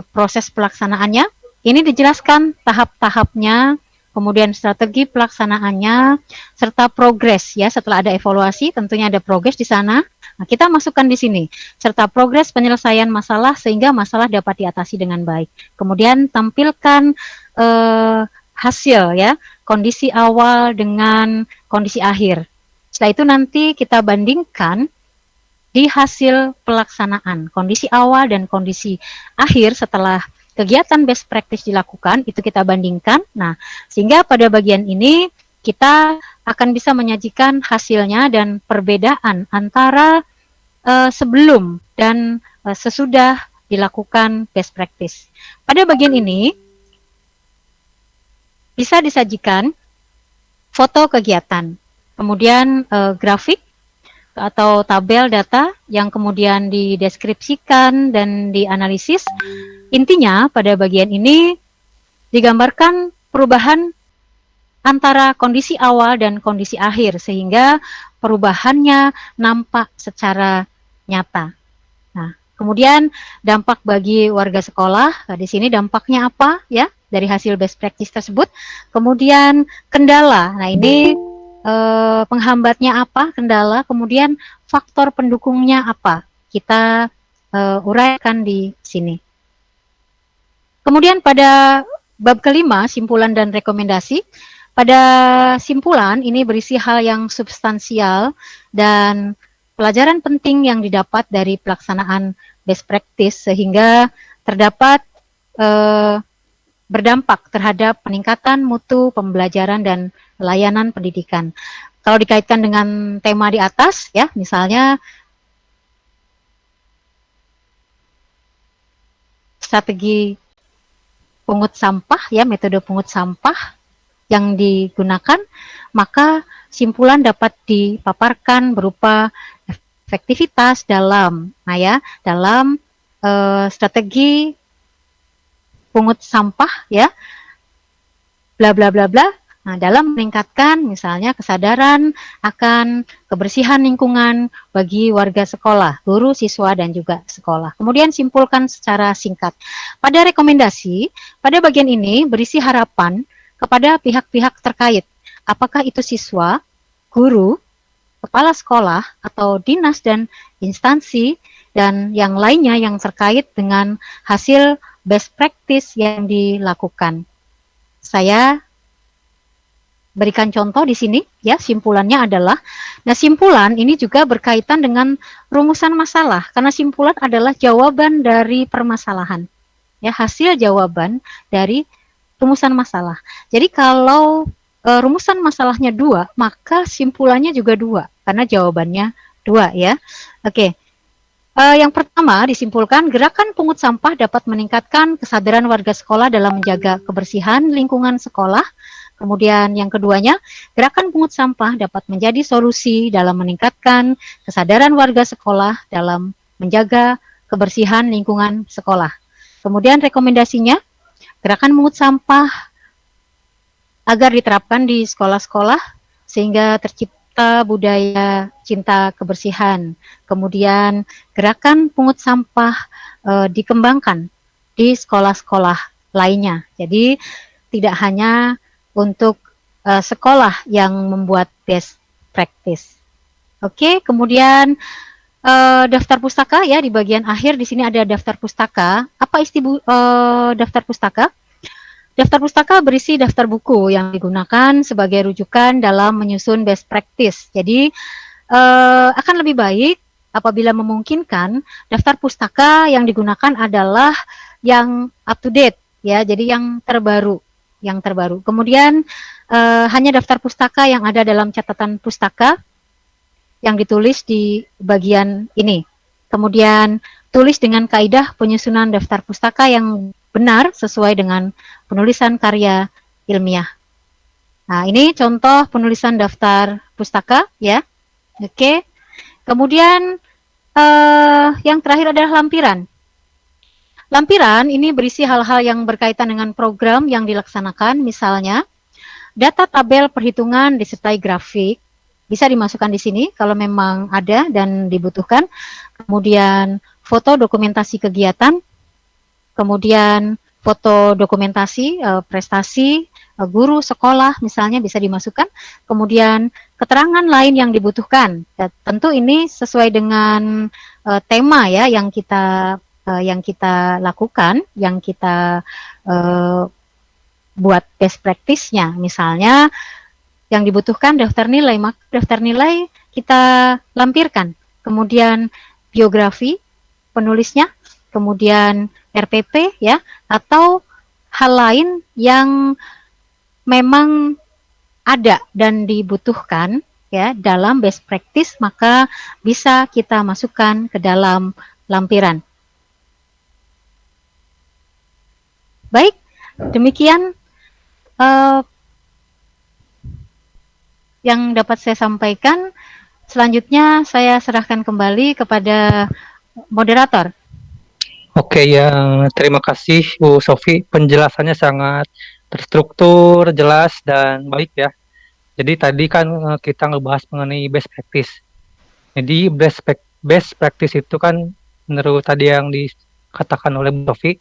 proses pelaksanaannya, ini dijelaskan tahap-tahapnya, kemudian strategi pelaksanaannya, serta progres ya. Setelah ada evaluasi, tentunya ada progres di sana. Nah, kita masukkan di sini, serta progres penyelesaian masalah sehingga masalah dapat diatasi dengan baik. Kemudian tampilkan hasil ya, kondisi awal dengan kondisi akhir. Setelah itu nanti kita bandingkan di hasil pelaksanaan, kondisi awal dan kondisi akhir setelah kegiatan best practice dilakukan, itu kita bandingkan. Nah, sehingga pada bagian ini kita akan bisa menyajikan hasilnya dan perbedaan antara sebelum dan sesudah dilakukan best practice. Pada bagian ini bisa disajikan foto kegiatan, kemudian grafik atau tabel data yang kemudian dideskripsikan dan dianalisis. Intinya pada bagian ini digambarkan perubahan antara kondisi awal dan kondisi akhir sehingga perubahannya nampak secara nyata. Nah, kemudian dampak bagi warga sekolah, di sini dampaknya apa ya dari hasil best practice tersebut. Kemudian kendala, nah ini penghambatnya apa, kendala, kemudian faktor pendukungnya apa, kita uraikan di sini. Kemudian pada bab kelima, simpulan dan rekomendasi. Pada simpulan ini berisi hal yang substansial dan pelajaran penting yang didapat dari pelaksanaan best practice sehingga terdapat berdampak terhadap peningkatan mutu pembelajaran dan layanan pendidikan. Kalau dikaitkan dengan tema di atas ya, misalnya strategi pungut sampah ya, metode pungut sampah yang digunakan, maka simpulan dapat dipaparkan berupa efektivitas dalam strategi pungut sampah ya, bla bla bla bla. Nah, dalam meningkatkan misalnya kesadaran akan kebersihan lingkungan bagi warga sekolah, guru, siswa, dan juga sekolah. Kemudian simpulkan secara singkat. Pada rekomendasi, pada bagian ini berisi harapan kepada pihak-pihak terkait, apakah itu siswa, guru, kepala sekolah, atau dinas dan instansi, dan yang lainnya yang terkait dengan hasil best practice yang dilakukan. Saya berikan contoh di sini, ya, simpulannya adalah, nah simpulan ini juga berkaitan dengan rumusan masalah, karena simpulan adalah jawaban dari permasalahan, ya, hasil jawaban dari rumusan masalah. Jadi kalau rumusan masalahnya 2, maka simpulannya juga 2, karena jawabannya 2, ya. Oke. Yang pertama disimpulkan, gerakan pungut sampah dapat meningkatkan kesadaran warga sekolah dalam menjaga kebersihan lingkungan sekolah. Kemudian yang keduanya, gerakan pungut sampah dapat menjadi solusi dalam meningkatkan kesadaran warga sekolah dalam menjaga kebersihan lingkungan sekolah. Kemudian rekomendasinya, gerakan pungut sampah agar diterapkan di sekolah-sekolah sehingga tercipta budaya cinta kebersihan. Kemudian gerakan pungut sampah dikembangkan di sekolah-sekolah lainnya. Jadi tidak hanya untuk sekolah yang membuat best practice. Oke, kemudian daftar pustaka ya, di bagian akhir di sini ada daftar pustaka. Apa isi daftar pustaka? Daftar pustaka berisi daftar buku yang digunakan sebagai rujukan dalam menyusun best practice. Jadi akan lebih baik apabila memungkinkan daftar pustaka yang digunakan adalah yang up to date ya, jadi yang terbaru. Kemudian hanya daftar pustaka yang ada dalam catatan pustaka yang ditulis di bagian ini. Kemudian tulis dengan kaidah penyusunan daftar pustaka yang benar sesuai dengan penulisan karya ilmiah. Nah, ini contoh penulisan daftar pustaka ya. Oke. Kemudian yang terakhir adalah lampiran. Lampiran ini berisi hal-hal yang berkaitan dengan program yang dilaksanakan, misalnya data tabel perhitungan disertai grafik, bisa dimasukkan di sini kalau memang ada dan dibutuhkan. Kemudian foto dokumentasi kegiatan, kemudian foto dokumentasi prestasi guru sekolah misalnya bisa dimasukkan, kemudian keterangan lain yang dibutuhkan. Ya, tentu ini sesuai dengan tema ya yang kita lakukan, yang kita buat best practice-nya. Misalnya yang dibutuhkan daftar nilai, maka daftar nilai kita lampirkan. Kemudian biografi penulisnya, kemudian RPP ya, atau hal lain yang memang ada dan dibutuhkan ya dalam best practice, maka bisa kita masukkan ke dalam lampiran. Baik, demikian yang dapat saya sampaikan. Selanjutnya saya serahkan kembali kepada moderator. Oke ya, terima kasih Bu Sofi. Penjelasannya sangat terstruktur, jelas, dan baik ya. Jadi tadi kan kita ngebahas mengenai best practice. Jadi best practice itu kan menurut tadi yang dikatakan oleh Bu Sofi,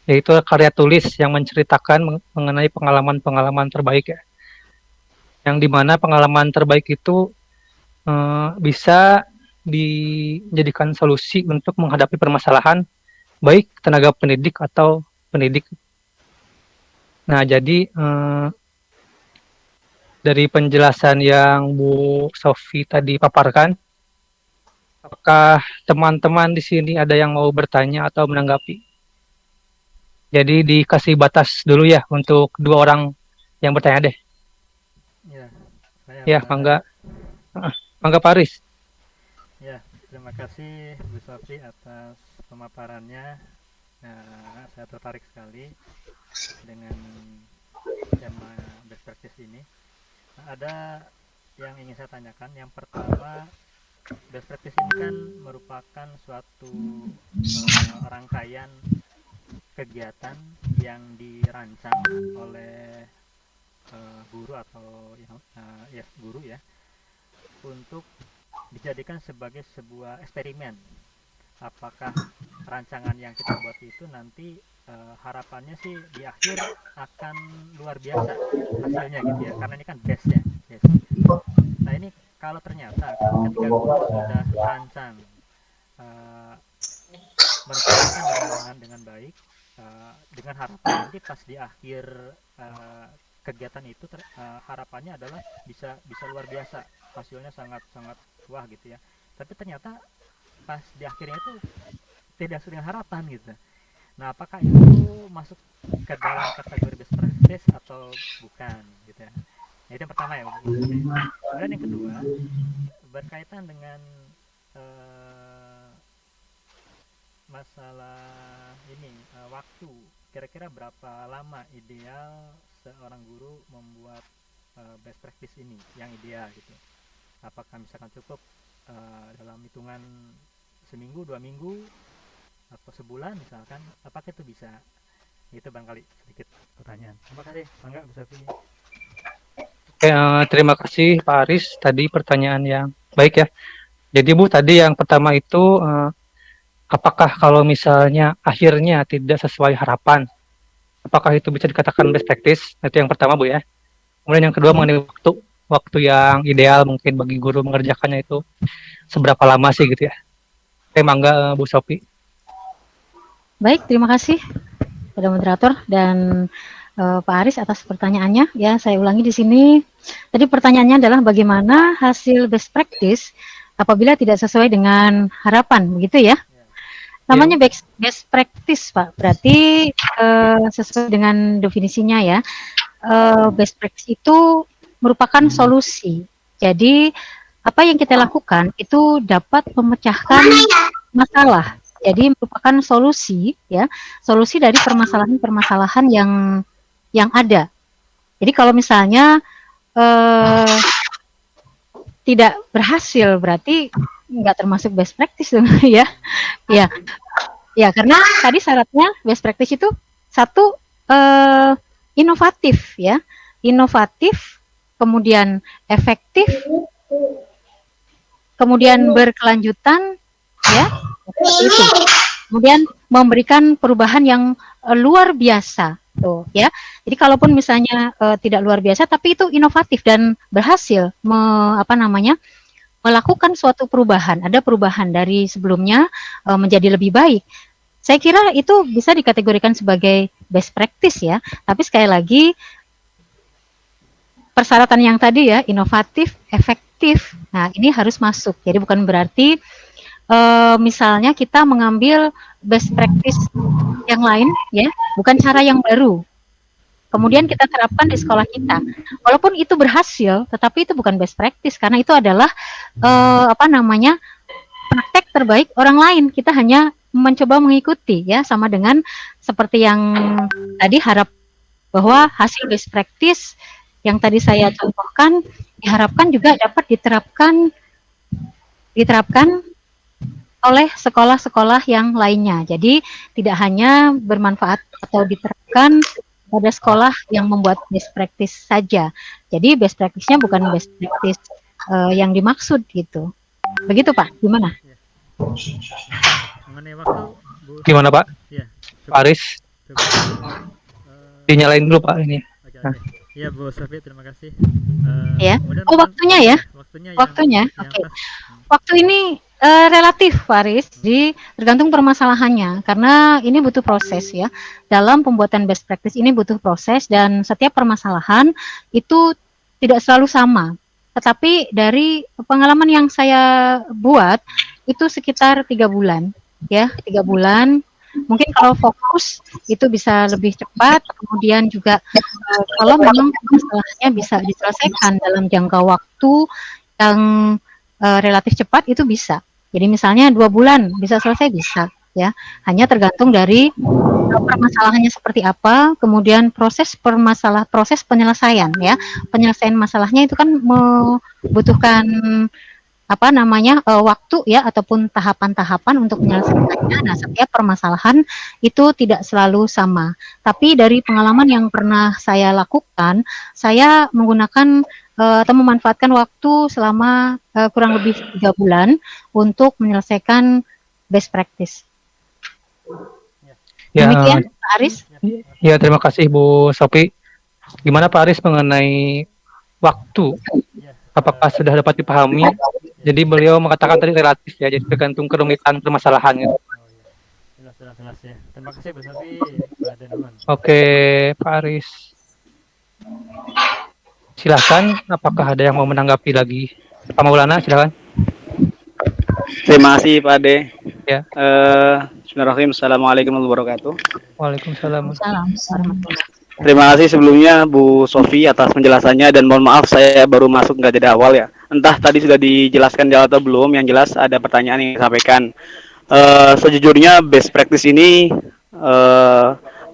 yaitu karya tulis yang menceritakan mengenai pengalaman-pengalaman terbaik ya. Yang dimana pengalaman terbaik itu bisa dijadikan solusi untuk menghadapi permasalahan baik tenaga pendidik atau pendidik. Nah, jadi dari penjelasan yang Bu Sofi tadi paparkan, apakah teman-teman di sini ada yang mau bertanya atau menanggapi? Jadi dikasih batas dulu ya untuk 2 orang yang bertanya deh. Ya, saya Ya, Pak. Mangga. Mangga Paris. Ya, terima kasih Bu Sofi atas pemaparannya. Nah, saya tertarik sekali dengan tema best practice ini. Nah, ada yang ingin saya tanyakan. Yang pertama, best practice ini kan merupakan suatu rangkaian kegiatan yang dirancang oleh guru atau ya guru ya, untuk dijadikan sebagai sebuah eksperimen. Apakah rancangan yang kita buat itu nanti harapannya sih di akhir akan luar biasa hasilnya gitu ya, karena ini kan best ya, best. Nah, ini kalau ternyata ketika guru sudah merancang merencanakan dengan baik, dengan harapan nanti pas di akhir kegiatan itu harapannya adalah bisa luar biasa, hasilnya sangat sangat wah gitu ya, tapi ternyata pas di akhirnya itu tidak sesuai dengan harapan gitu. Nah, apakah itu masuk ke dalam kategori best practice atau bukan gitu ya. Nah, itu yang pertama ya Bu. Kemudian yang kedua berkaitan dengan masalah ini, waktu, kira-kira berapa lama ideal seorang guru membuat best practice ini yang ideal gitu. Apakah misalkan cukup dalam hitungan seminggu, 2 minggu, atau sebulan misalkan, apakah itu bisa? Itu barangkali sedikit pertanyaan. Terima kasih, Bangga Bu Sofi. Oke, terima kasih Pak Aris. Tadi pertanyaan yang baik ya. Jadi Bu, tadi yang pertama itu apakah kalau misalnya akhirnya tidak sesuai harapan, apakah itu bisa dikatakan best practice? Itu yang pertama Bu ya. Kemudian yang kedua mengenai waktu yang ideal mungkin bagi guru mengerjakannya itu seberapa lama sih gitu ya. Oke, mangga Bu Sofi. Baik, terima kasih pada moderator dan Pak Aris atas pertanyaannya. Ya, saya ulangi di sini. Tadi pertanyaannya adalah bagaimana hasil best practice apabila tidak sesuai dengan harapan, begitu ya? Namanya best practice, Pak. Berarti sesuai dengan definisinya ya. Best practice itu merupakan solusi. Jadi apa yang kita lakukan itu dapat memecahkan masalah. Jadi merupakan solusi ya, solusi dari permasalahan-permasalahan yang ada. Jadi kalau misalnya tidak berhasil berarti nggak termasuk best practice dong ya. Ya. Ya, karena tadi syaratnya best practice itu satu inovatif ya, inovatif, kemudian efektif, kemudian berkelanjutan, ya, seperti itu. Kemudian memberikan perubahan yang luar biasa, tuh ya. Jadi kalaupun misalnya tidak luar biasa, tapi itu inovatif dan berhasil melakukan suatu perubahan, ada perubahan dari sebelumnya menjadi lebih baik. Saya kira itu bisa dikategorikan sebagai best practice ya. Tapi sekali lagi persyaratan yang tadi ya, inovatif, efektif. Nah, ini harus masuk. Jadi bukan berarti misalnya kita mengambil best practice yang lain ya, bukan cara yang baru. Kemudian kita terapkan di sekolah kita. Walaupun itu berhasil, tetapi itu bukan best practice karena itu adalah praktek terbaik orang lain. Kita hanya mencoba mengikuti ya, sama dengan seperti yang tadi harap bahwa hasil best practice yang tadi saya contohkan diharapkan juga dapat diterapkan oleh sekolah-sekolah yang lainnya. Jadi tidak hanya bermanfaat atau diterapkan pada sekolah yang membuat best practice saja. Jadi best practice-nya bukan best practice yang dimaksud gitu. Begitu Pak, gimana? Mengenai waktu, Bu. Gimana Pak? Ya, Pak Aris, dinyalain dulu Pak ini. Oke, oke. Iya Bu Sofi, terima kasih. Ya. Kemudian Oh, waktunya ya? Waktunya. Oke. Waktu ini relatif Faris, jadi tergantung permasalahannya karena ini butuh proses ya. Dalam pembuatan best practice ini butuh proses dan setiap permasalahan itu tidak selalu sama. Tetapi dari pengalaman yang saya buat itu sekitar 3 bulan ya, 3 bulan. Mungkin kalau fokus itu bisa lebih cepat, kemudian juga kalau memang masalahnya bisa diselesaikan dalam jangka waktu yang relatif cepat itu bisa. Jadi misalnya 2 bulan bisa selesai bisa ya. Hanya tergantung dari permasalahannya seperti apa, kemudian proses penyelesaian ya. Penyelesaian masalahnya itu kan membutuhkan waktu ya ataupun tahapan-tahapan untuk menyelesaikannya. Nah, setiap permasalahan itu tidak selalu sama. Tapi dari pengalaman yang pernah saya lakukan, saya menggunakan atau memanfaatkan waktu selama kurang lebih 3 bulan untuk menyelesaikan best practice. Ya, demikian Pak Aris. Ya, terima kasih Bu Sofi. Gimana Pak Aris mengenai waktu? Apakah sudah dapat dipahami? Jadi beliau mengatakan tadi relatif ya, jadi tergantung kerumitan permasalahannya. Jelas ya. Terima kasih Bu Sofi. Oke, Pak Aris. Silahkan, apakah ada yang mau menanggapi lagi? Pak Maulana, silahkan. Terima kasih Pak Ade. Ya. Bismillahirrahmanirrahim. Assalamualaikum warahmatullahi wabarakatuh. Waalaikumsalam. Terima kasih sebelumnya Bu Sofi atas penjelasannya dan mohon maaf saya baru masuk nggak dari awal ya. Entah tadi sudah dijelaskan jawab atau belum. Yang jelas ada pertanyaan yang disampaikan. Sejujurnya best practice ini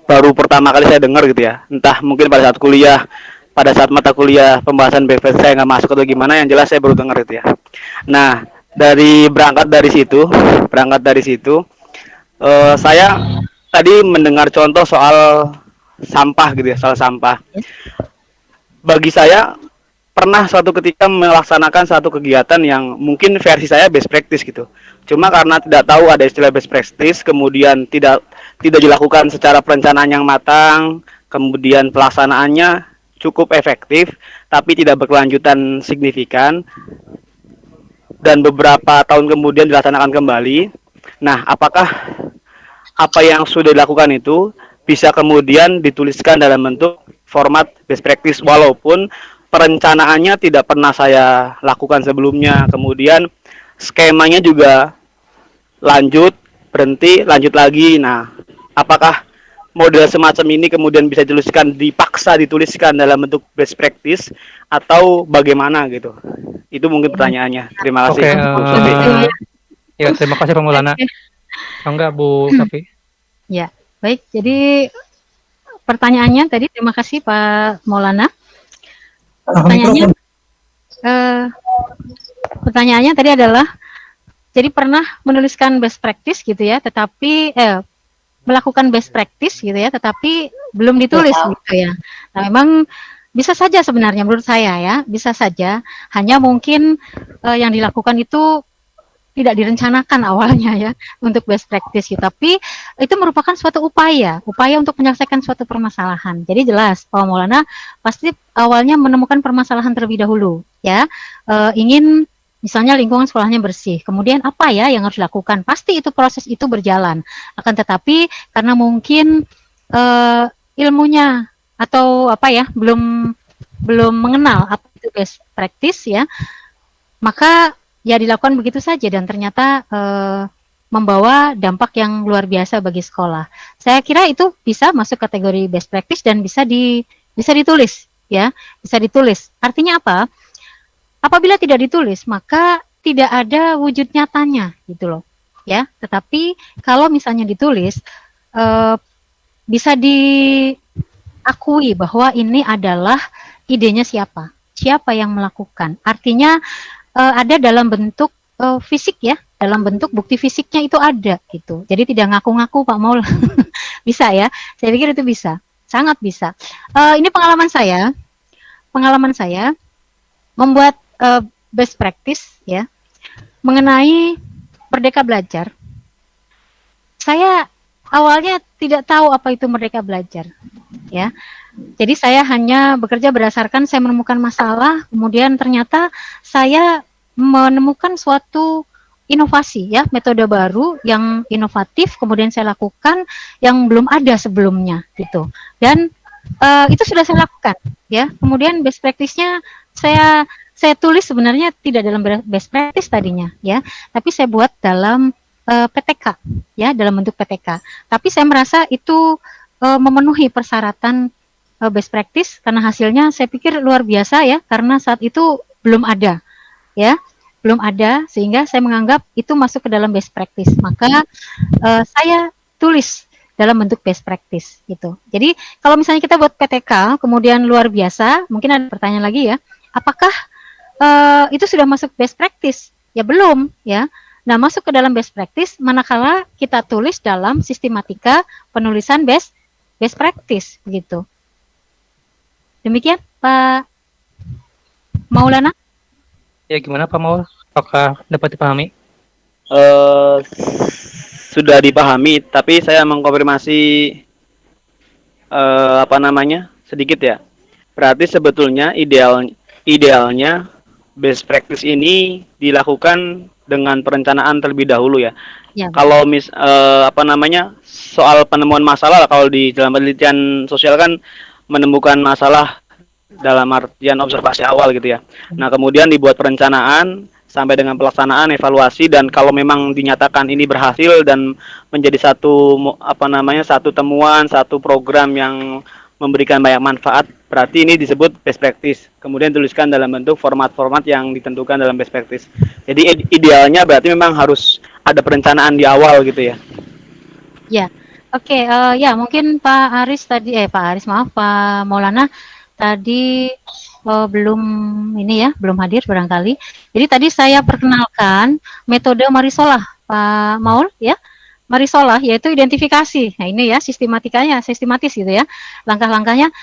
baru pertama kali saya dengar gitu ya. Entah mungkin pada saat kuliah, pada saat mata kuliah pembahasan best practice saya nggak masuk atau gimana. Yang jelas saya baru dengar gitu ya. Nah, berangkat dari situ saya tadi mendengar contoh soal sampah gitu ya, soal sampah. Bagi saya pernah suatu ketika melaksanakan satu kegiatan yang mungkin versi saya best practice gitu. Cuma karena tidak tahu ada istilah best practice, kemudian tidak dilakukan secara perencanaan yang matang, kemudian pelaksanaannya cukup efektif tapi tidak berkelanjutan signifikan. Dan beberapa tahun kemudian dilaksanakan kembali. Nah, apakah apa yang sudah dilakukan itu bisa kemudian dituliskan dalam bentuk format best practice walaupun perencanaannya tidak pernah saya lakukan sebelumnya. Kemudian skemanya juga lanjut, berhenti, lanjut lagi. Nah, apakah model semacam ini kemudian bisa dipaksa dituliskan dalam bentuk best practice atau bagaimana gitu? Itu mungkin pertanyaannya. Terima kasih. Ya, terima kasih Pak Maulana. Enggak Bu Sofi. Ya, baik. Jadi pertanyaannya tadi, terima kasih Pak Maulana. Pertanyaannya tadi adalah jadi pernah menuliskan best practice gitu ya, tetapi melakukan best practice gitu ya, tetapi belum ditulis gitu ya. Nah, memang bisa saja sebenarnya menurut saya ya, bisa saja, hanya mungkin yang dilakukan itu tidak direncanakan awalnya ya untuk best practice gitu. Tapi itu merupakan suatu upaya untuk menyelesaikan suatu permasalahan. Jadi jelas Pak Maulana pasti awalnya menemukan permasalahan terlebih dahulu ya. Ingin misalnya lingkungan sekolahnya bersih. Kemudian apa ya yang harus dilakukan? Pasti itu proses itu berjalan. Akan tetapi karena mungkin ilmunya atau apa ya belum mengenal apa itu best practice ya, maka ya dilakukan begitu saja dan ternyata membawa dampak yang luar biasa bagi sekolah. Saya kira itu bisa masuk kategori best practice dan bisa ditulis ya, bisa ditulis. Artinya apa? Apabila tidak ditulis, maka tidak ada wujud nyatanya gitu loh. Ya, tetapi kalau misalnya ditulis bisa diakui bahwa ini adalah idenya siapa yang melakukan. Artinya ada dalam bentuk fisik ya, dalam bentuk bukti fisiknya itu ada gitu. Jadi tidak ngaku-ngaku Pak Maul. Bisa ya, saya pikir itu bisa, sangat bisa. Ini pengalaman saya membuat best practice ya mengenai Merdeka Belajar. Saya awalnya tidak tahu apa itu Merdeka Belajar ya. Jadi saya hanya bekerja berdasarkan saya menemukan masalah, kemudian ternyata saya menemukan suatu inovasi ya, metode baru yang inovatif, kemudian saya lakukan yang belum ada sebelumnya gitu. Dan itu sudah saya lakukan ya. Kemudian best practice-nya saya tulis sebenarnya tidak dalam best practice tadinya ya, tapi saya buat dalam PTK ya, dalam bentuk PTK. Tapi saya merasa itu memenuhi persyaratan best practice karena hasilnya saya pikir luar biasa ya, karena saat itu belum ada ya, belum ada, sehingga saya menganggap itu masuk ke dalam best practice, maka saya tulis dalam bentuk best practice gitu. Jadi kalau misalnya kita buat PTK kemudian luar biasa, mungkin ada pertanyaan lagi ya, apakah itu sudah masuk best practice? Ya belum ya. Nah, masuk ke dalam best practice manakala kita tulis dalam sistematika penulisan best practice begitu. Demikian Pak Maulana. Ya gimana Pak Maul? Apakah dapat dipahami? Sudah dipahami, tapi saya mengkonfirmasi sedikit ya. Berarti sebetulnya idealnya best practice ini dilakukan dengan perencanaan terlebih dahulu ya. Ya. Kalau soal penemuan masalah, kalau di dalam penelitian sosial kan menemukan masalah dalam artian observasi awal gitu ya. Nah, kemudian dibuat perencanaan sampai dengan pelaksanaan, evaluasi, dan kalau memang dinyatakan ini berhasil dan menjadi satu temuan, satu program yang memberikan banyak manfaat, berarti ini disebut best practice. Kemudian tuliskan dalam bentuk format-format yang ditentukan dalam best practice. Jadi idealnya berarti memang harus ada perencanaan di awal gitu ya. Ya. Oke, ya mungkin Pak Aris tadi Pak Maulana tadi belum hadir barangkali. Jadi tadi saya perkenalkan metode Marisolah Pak Maul ya. Marisolah yaitu identifikasi. Nah, ini ya sistematis gitu ya. Langkah-langkahnya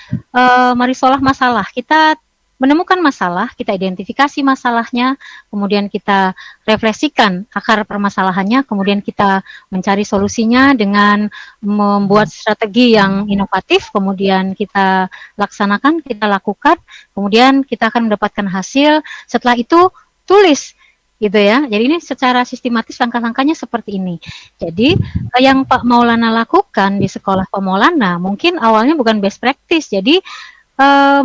Marisolah masalah. Kita menemukan masalah, kita identifikasi masalahnya, kemudian kita refleksikan akar permasalahannya, kemudian kita mencari solusinya dengan membuat strategi yang inovatif, kemudian kita laksanakan, kita lakukan, kemudian kita akan mendapatkan hasil. Setelah itu tulis gitu ya. Jadi ini secara sistematis langkah-langkahnya seperti ini. Jadi yang Pak Maulana lakukan di sekolah Pak Maulana mungkin awalnya bukan best practice. Jadi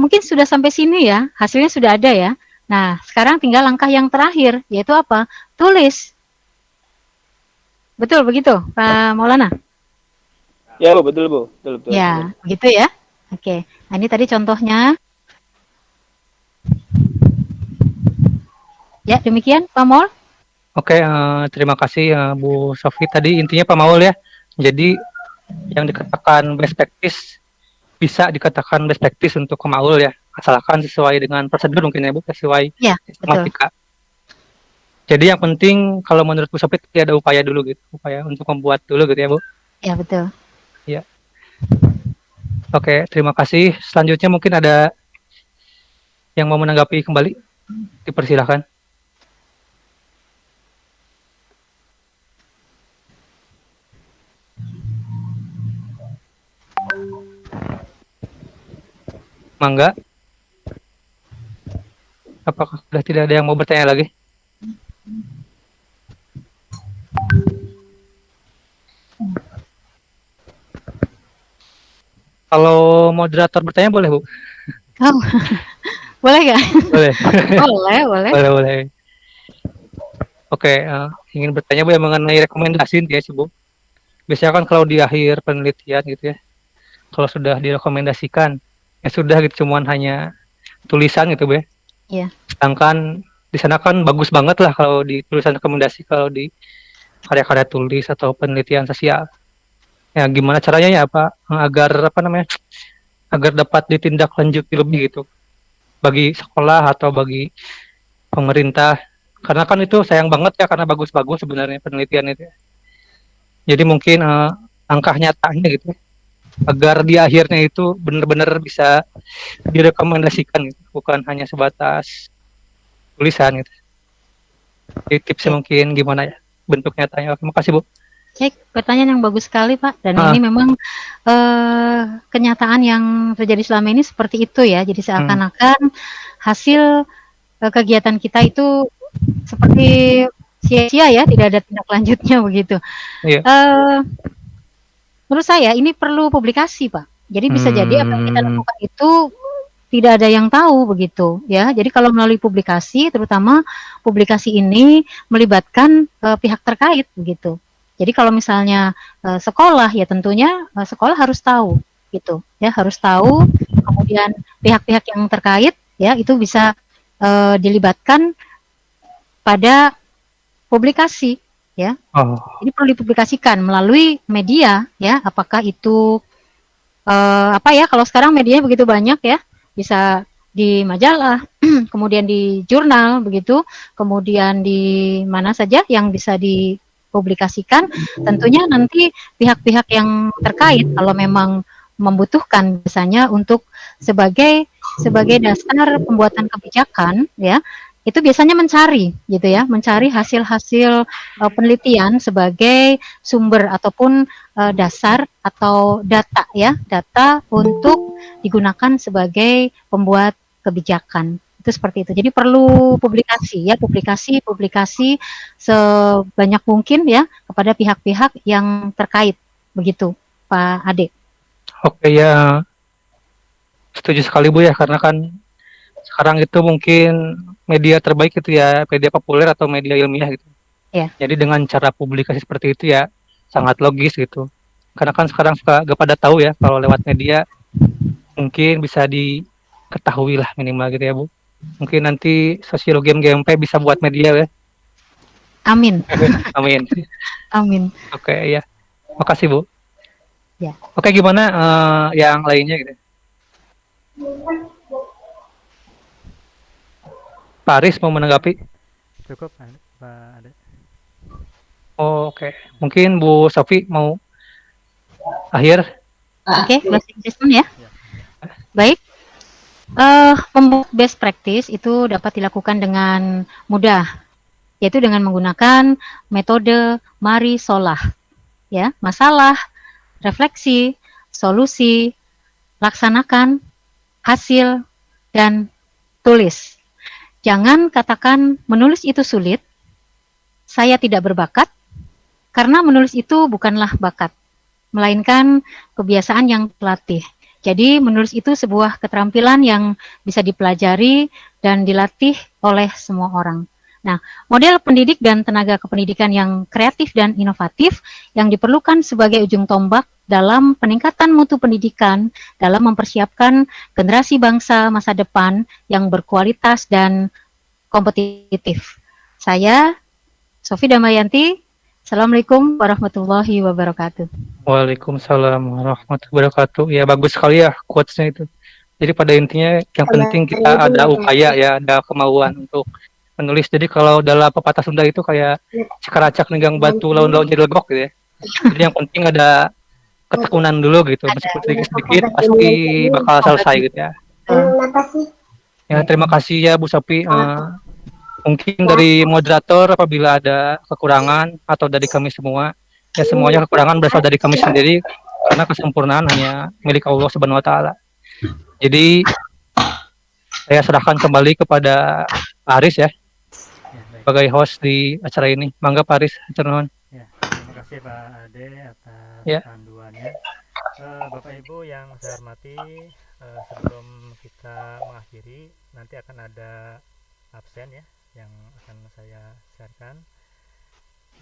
mungkin sudah sampai sini ya, hasilnya sudah ada ya. Nah, sekarang tinggal langkah yang terakhir, yaitu apa? Tulis. Betul begitu, Pak Maulana? Ya, Bu, betul, Bu. Betul. Ya, begitu ya. Oke, nah ini tadi contohnya. Ya, demikian Pak Maul. Oke, terima kasih Bu Sofi. Tadi intinya Pak Maul ya. Jadi yang dikatakan best practice bisa dikatakan best practice untuk Pak Maul ya. Asalkan sesuai dengan prosedur mungkin ya Bu, sesuai Ya, sistematika. Jadi yang penting kalau menurut Bu Sofi ada upaya dulu gitu, upaya untuk membuat dulu gitu ya Bu. Ya, betul. Ya. Oke, terima kasih. Selanjutnya mungkin ada yang mau menanggapi kembali, dipersilahkan. Mangga. Apakah sudah tidak ada yang mau bertanya lagi? Kalau moderator bertanya boleh Bu? Oh, boleh nggak? Boleh. Boleh, boleh. Boleh. Oke, ingin bertanya Bu ya mengenai rekomendasi ya sih Bu. Biasanya kan kalau di akhir penelitian gitu ya, kalau sudah direkomendasikan, ya sudah gitu, cuman hanya tulisan gitu Bu ya. Iya. Sedangkan di sana kan bagus banget lah kalau di tulisan rekomendasi, kalau di karya-karya tulis atau penelitian sosial. Ya gimana caranya ya Pak agar agar dapat ditindaklanjuti lebih gitu bagi sekolah atau bagi pemerintah, karena kan itu sayang banget ya karena bagus-bagus sebenarnya penelitian itu. Jadi mungkin langkah nyatanya gitu agar di akhirnya itu benar-benar bisa direkomendasikan gitu, bukan hanya sebatas tulisan gitu. Jadi tipsnya mungkin gimana ya bentuk nyatanya. Terima kasih Bu. Cek, pertanyaan yang bagus sekali Pak. Dan ini memang kenyataan yang terjadi selama ini seperti itu ya. Jadi seakan-akan hasil kegiatan kita itu seperti sia-sia ya, tidak ada tindak lanjutnya begitu. Iya. Menurut saya ini perlu publikasi Pak. Jadi bisa jadi apa yang kita lakukan itu tidak ada yang tahu begitu ya. Jadi kalau melalui publikasi, terutama publikasi ini melibatkan pihak terkait begitu. Jadi kalau misalnya sekolah ya tentunya sekolah harus tahu gitu ya, harus tahu. Kemudian pihak-pihak yang terkait ya itu bisa dilibatkan pada publikasi ya. Ini perlu dipublikasikan melalui media ya, apakah itu apa ya, kalau sekarang medianya begitu banyak ya, bisa di majalah, kemudian di jurnal begitu, kemudian di mana saja yang bisa dipublikasikan. Tentunya nanti pihak-pihak yang terkait kalau memang membutuhkan biasanya untuk sebagai dasar pembuatan kebijakan ya, itu biasanya mencari gitu ya, mencari hasil-hasil penelitian sebagai sumber ataupun dasar atau data ya, data untuk digunakan sebagai pembuat kebijakan. Itu seperti itu. Jadi perlu publikasi ya, publikasi sebanyak mungkin ya kepada pihak-pihak yang terkait. Begitu, Pak Ade. Oke ya, setuju sekali Bu ya, karena kan sekarang itu mungkin media terbaik itu ya media populer atau media ilmiah gitu. Ya. Jadi dengan cara publikasi seperti itu ya sangat logis gitu. Karena kan sekarang suka gak pada tahu ya kalau lewat media mungkin bisa diketahui lah minimal gitu ya Bu. Mungkin nanti Sosiologi MGMP bisa buat media ya. Amin. Amin. Amin. Oke ya. Makasih Bu. Ya. Oke, gimana yang lainnya gitu? Pak Aris mau menanggapi? Cukup Pak Ade. Oh, oke. Mungkin Bu Sofi mau akhir? Oke, closing statement ya. Baik. Membuat best practice itu dapat dilakukan dengan mudah, yaitu dengan menggunakan metode mari solah. Ya, masalah, refleksi, solusi, laksanakan, hasil, dan tulis. Jangan katakan menulis itu sulit, saya tidak berbakat, karena menulis itu bukanlah bakat, melainkan kebiasaan yang terlatih. Jadi menulis itu sebuah keterampilan yang bisa dipelajari dan dilatih oleh semua orang. Nah, model pendidik dan tenaga kependidikan yang kreatif dan inovatif yang diperlukan sebagai ujung tombak dalam peningkatan mutu pendidikan, dalam mempersiapkan generasi bangsa masa depan yang berkualitas dan kompetitif. Saya, Sofi Damayanti, Assalamualaikum warahmatullahi wabarakatuh. Waalaikumsalam warahmatullahi wabarakatuh. Ya, bagus sekali ya quotes-nya itu. Jadi pada intinya yang penting kita ada upaya ya, ada kemauan untuk penulis. Jadi kalau dalam pepatah Sunda itu kayak cekeracak ninggang batu laun-laun jadi legok gitu ya. Jadi yang penting ada ketekunan dulu gitu, meskipun sedikit-sedikit pasti bakal selesai gitu ya. Ya terima kasih ya Bu Sofi. Mungkin dari moderator apabila ada kekurangan atau dari kami semua, ya semuanya kekurangan berasal dari kami sendiri karena kesempurnaan hanya milik Allah Subhanahu wa taala. Jadi saya serahkan kembali kepada Pak Aris ya Ya, baik. sebagai host di acara ini. Mangga Pak Aris, hatur Ya, terima kasih Pak Ade atas Ya. panduannya. Bapak Ibu yang saya hormati, sebelum kita mengakhiri, nanti akan ada absen ya yang akan saya sharekan,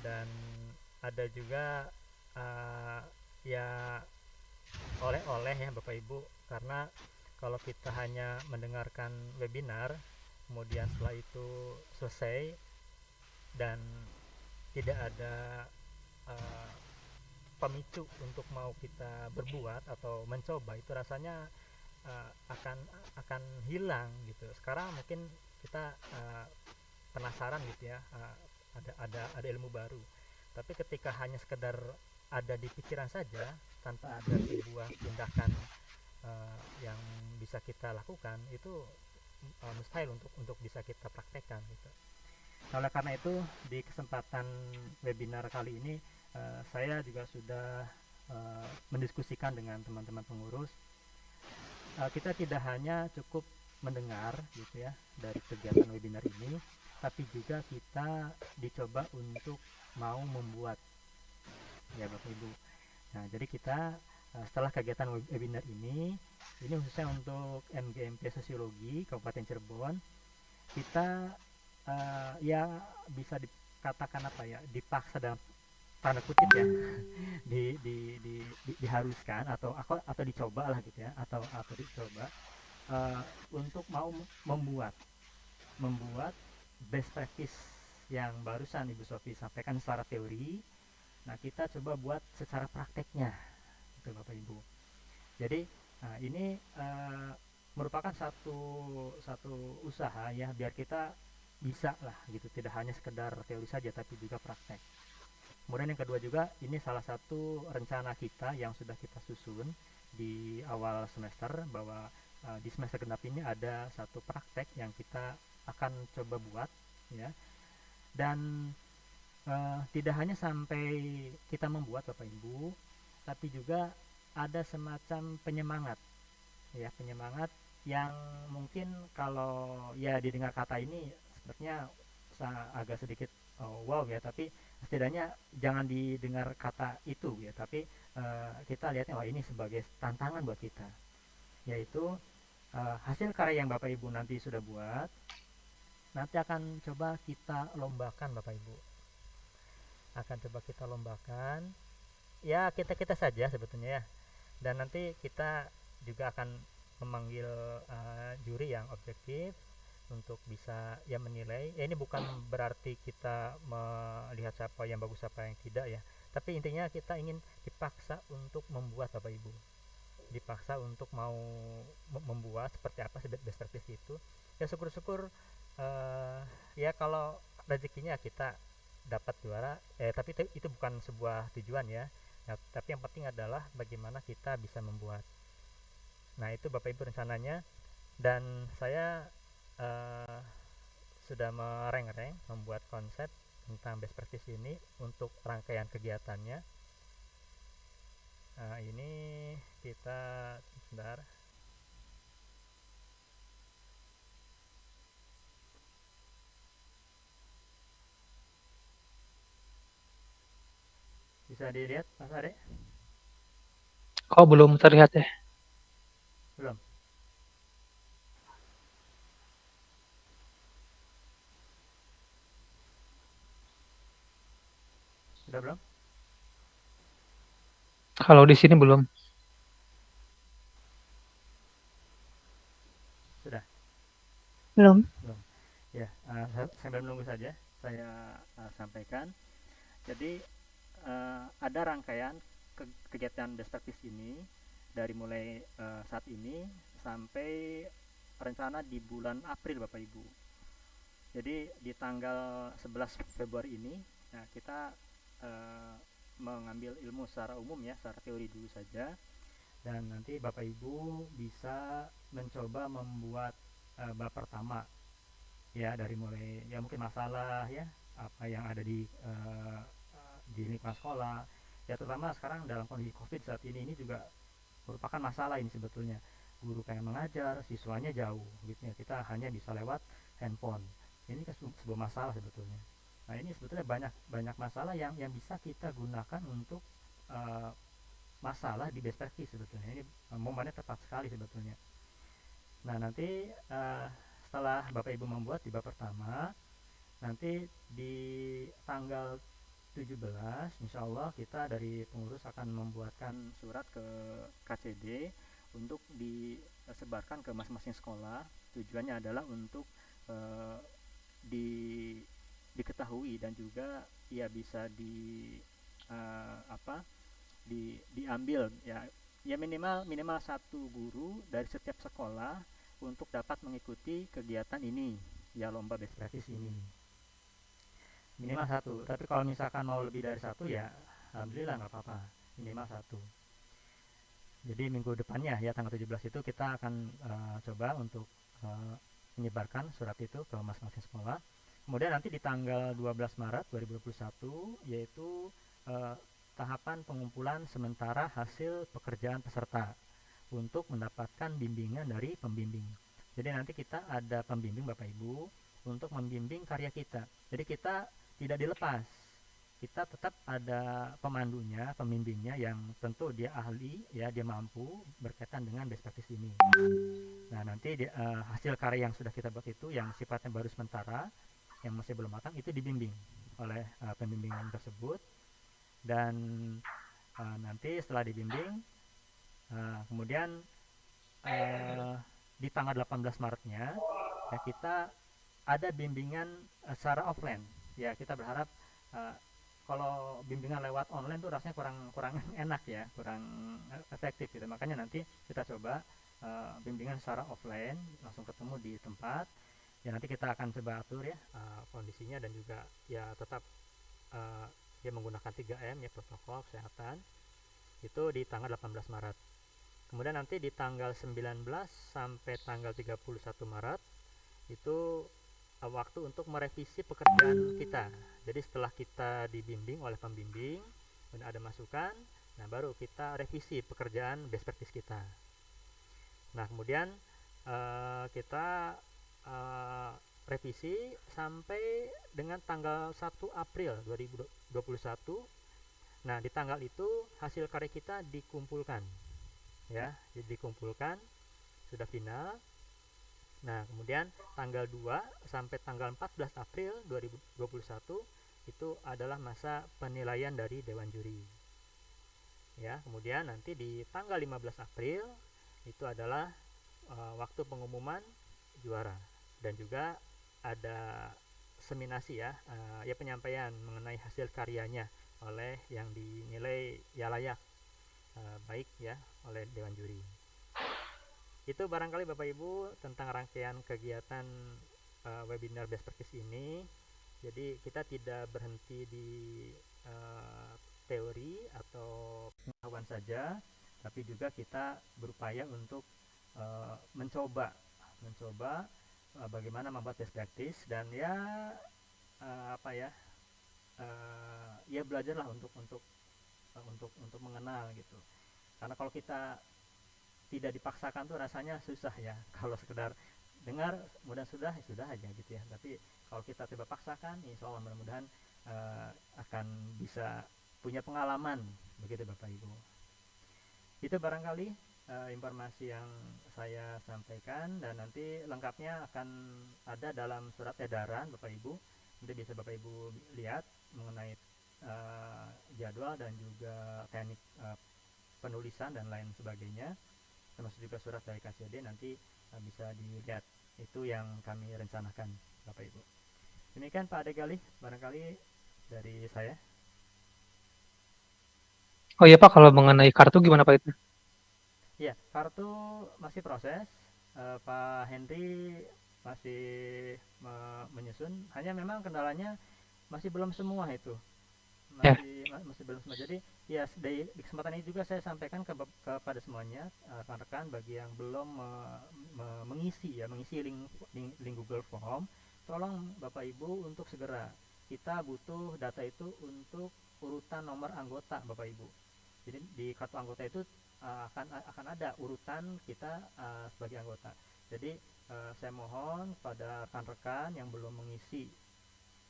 dan ada juga ya oleh-oleh ya Bapak Ibu, karena kalau kita hanya mendengarkan webinar kemudian setelah itu selesai dan tidak ada pemicu untuk mau kita berbuat atau mencoba, itu rasanya akan hilang gitu. Sekarang mungkin kita penasaran gitu ya, ada ilmu baru, tapi ketika hanya sekedar ada di pikiran saja tanpa ada sebuah tindakan yang bisa kita lakukan, itu mustahil untuk bisa kita praktekkan gitu. Oleh karena itu, di kesempatan webinar kali ini saya juga sudah mendiskusikan dengan teman-teman pengurus. Kita tidak hanya cukup mendengar gitu ya dari kegiatan webinar ini, tapi juga kita dicoba untuk mau membuat ya Bapak Ibu. Nah, jadi kita setelah kegiatan webinar ini khususnya untuk MGMP Sosiologi Kabupaten Cirebon, kita ya bisa dikatakan apa ya, dipaksa dalam tanda kutip ya, diharuskan atau dicoba lah gitu ya, atau dicoba untuk mau membuat best practice yang barusan Ibu Sofi sampaikan secara teori. Nah, kita coba buat secara prakteknya gitu Bapak Ibu. Jadi ini merupakan satu usaha ya, biar kita bisa lah gitu, tidak hanya sekedar teori saja tapi juga praktek. Kemudian yang kedua juga, ini salah satu rencana kita yang sudah kita susun di awal semester, bahwa di semester genap ini ada satu praktek yang kita akan coba buat ya. Dan tidak hanya sampai kita membuat Bapak Ibu, tapi juga ada semacam penyemangat ya, penyemangat yang mungkin kalau ya didengar kata ini sepertinya agak sedikit wow ya, tapi setidaknya jangan didengar kata itu ya, tapi kita lihatnya wah ini sebagai tantangan buat kita, yaitu hasil karya yang Bapak Ibu nanti sudah buat nanti akan coba kita lombakan Bapak Ibu, akan coba kita lombakan ya, kita saja sebetulnya ya, dan nanti kita juga akan memanggil juri yang objektif untuk bisa ya menilai. Ya, ini bukan berarti kita melihat siapa yang bagus siapa yang tidak ya, tapi intinya kita ingin dipaksa untuk membuat Bapak Ibu, dipaksa untuk mau membuat seperti apa sih best practice itu ya. Syukur-syukur ya kalau rezekinya kita dapat juara, tapi itu bukan sebuah tujuan ya. Nah, tapi yang penting adalah bagaimana kita bisa membuat. Nah, itu Bapak Ibu rencananya, dan saya sudah mereng-reng membuat konsep tentang best practice ini untuk rangkaian kegiatannya. Nah, ini kita sebentar. Bisa dilihat Mas Ade? Oh, belum terlihat ya. Belum. Sudah belum? Kalau di sini belum. Sudah. Belum. Ya, sambil menunggu saja saya sampaikan. Jadi ada rangkaian kegiatan best practice ini dari mulai saat ini sampai rencana di bulan April Bapak Ibu. Jadi di tanggal 11 Februari ini, nah kita mengambil ilmu secara umum ya, secara teori dulu saja, dan nanti Bapak Ibu bisa mencoba membuat bab pertama ya, dari mulai ya mungkin masalah ya apa yang ada di lingkungan sekolah ya, terutama sekarang dalam kondisi COVID saat ini juga merupakan masalah ini sebetulnya. Guru pengen mengajar, siswanya jauh gitu ya, kita hanya bisa lewat handphone. Ini kan sebuah masalah sebetulnya. Nah, ini sebetulnya banyak masalah yang bisa kita gunakan untuk masalah di best practice sebetulnya. Ini momennya tepat sekali sebetulnya. Nah, nanti setelah Bapak Ibu membuat di bab pertama, nanti di tanggal 17 insya Allah kita dari pengurus akan membuatkan surat ke KCD untuk disebarkan ke masing-masing sekolah. Tujuannya adalah untuk diketahui dan juga ya bisa diambil ya minimal satu guru dari setiap sekolah untuk dapat mengikuti kegiatan ini ya, lomba best practice ini minimal satu. Tapi kalau misalkan mau lebih dari satu ya alhamdulillah nggak apa-apa, minimal satu. Jadi minggu depannya ya tanggal 17 itu kita akan coba untuk menyebarkan surat itu ke masing-masing sekolah. Kemudian nanti di tanggal 12 Maret 2021 yaitu tahapan pengumpulan sementara hasil pekerjaan peserta untuk mendapatkan bimbingan dari pembimbing. Jadi nanti kita ada pembimbing Bapak Ibu untuk membimbing karya kita. Jadi kita tidak dilepas, kita tetap ada pemandunya, pembimbingnya yang tentu dia ahli ya, dia mampu berkaitan dengan best practice ini. Nah, nanti hasil karya yang sudah kita buat itu yang sifatnya baru sementara, yang masih belum matang, itu dibimbing oleh pembimbing tersebut. Dan nanti setelah dibimbing kemudian di tanggal 18 Maretnya ya kita ada bimbingan secara offline ya. Kita berharap kalau bimbingan lewat online tuh rasanya kurang enak ya, kurang efektif gitu. Makanya nanti kita coba bimbingan secara offline, langsung ketemu di tempat ya. Nanti kita akan coba atur ya kondisinya, dan juga ya tetap ya menggunakan 3M ya, protokol kesehatan, itu di tanggal 18 Maret. Kemudian nanti di tanggal 19 sampai tanggal 31 Maret itu waktu untuk merevisi pekerjaan kita. Jadi setelah kita dibimbing oleh pembimbing dan ada masukan, nah baru kita revisi pekerjaan best practice kita. Nah, kemudian kita revisi sampai dengan tanggal 1 April 2021. Nah, di tanggal itu hasil karya kita dikumpulkan ya, dikumpulkan sudah final. Nah, kemudian tanggal 2 sampai tanggal 14 April 2021 itu adalah masa penilaian dari Dewan Juri ya. Kemudian nanti di tanggal 15 April itu adalah waktu pengumuman juara, dan juga ada seminasi ya, ya penyampaian mengenai hasil karyanya oleh yang dinilai ya layak baik ya oleh Dewan Juri. Itu barangkali Bapak Ibu tentang rangkaian kegiatan webinar best practice ini. Jadi kita tidak berhenti di teori atau pengetahuan saja, tapi juga kita berupaya untuk mencoba bagaimana membuat best practice, dan ya ya belajarlah untuk mengenal gitu. Karena kalau kita tidak dipaksakan tuh rasanya susah ya. Kalau sekedar dengar sudah aja gitu ya. Tapi kalau kita coba paksakan, insya Allah mudah-mudahan akan bisa punya pengalaman begitu Bapak Ibu. Itu barangkali informasi yang saya sampaikan, dan nanti lengkapnya akan ada dalam surat edaran Bapak Ibu. Nanti bisa Bapak Ibu lihat mengenai jadwal dan juga teknik penulisan dan lain sebagainya, termasuk juga surat dari KCD nanti bisa dilihat. Itu yang kami rencanakan Bapak Ibu. Demikian Pak Adegali barangkali dari saya. Oh iya Pak, kalau mengenai kartu gimana Pak itu? Ya, kartu masih proses. Pak Henry masih menyusun menyusun, hanya memang kendalanya masih belum semua itu. Ya. Masih belum semua. Jadi ya di kesempatan ini juga saya sampaikan kepada semuanya rekan-rekan bagi yang belum mengisi link Google Form, tolong Bapak Ibu untuk segera, kita butuh data itu untuk urutan nomor anggota Bapak Ibu. Jadi di kartu anggota itu akan ada urutan kita sebagai anggota. Jadi saya mohon pada rekan-rekan yang belum mengisi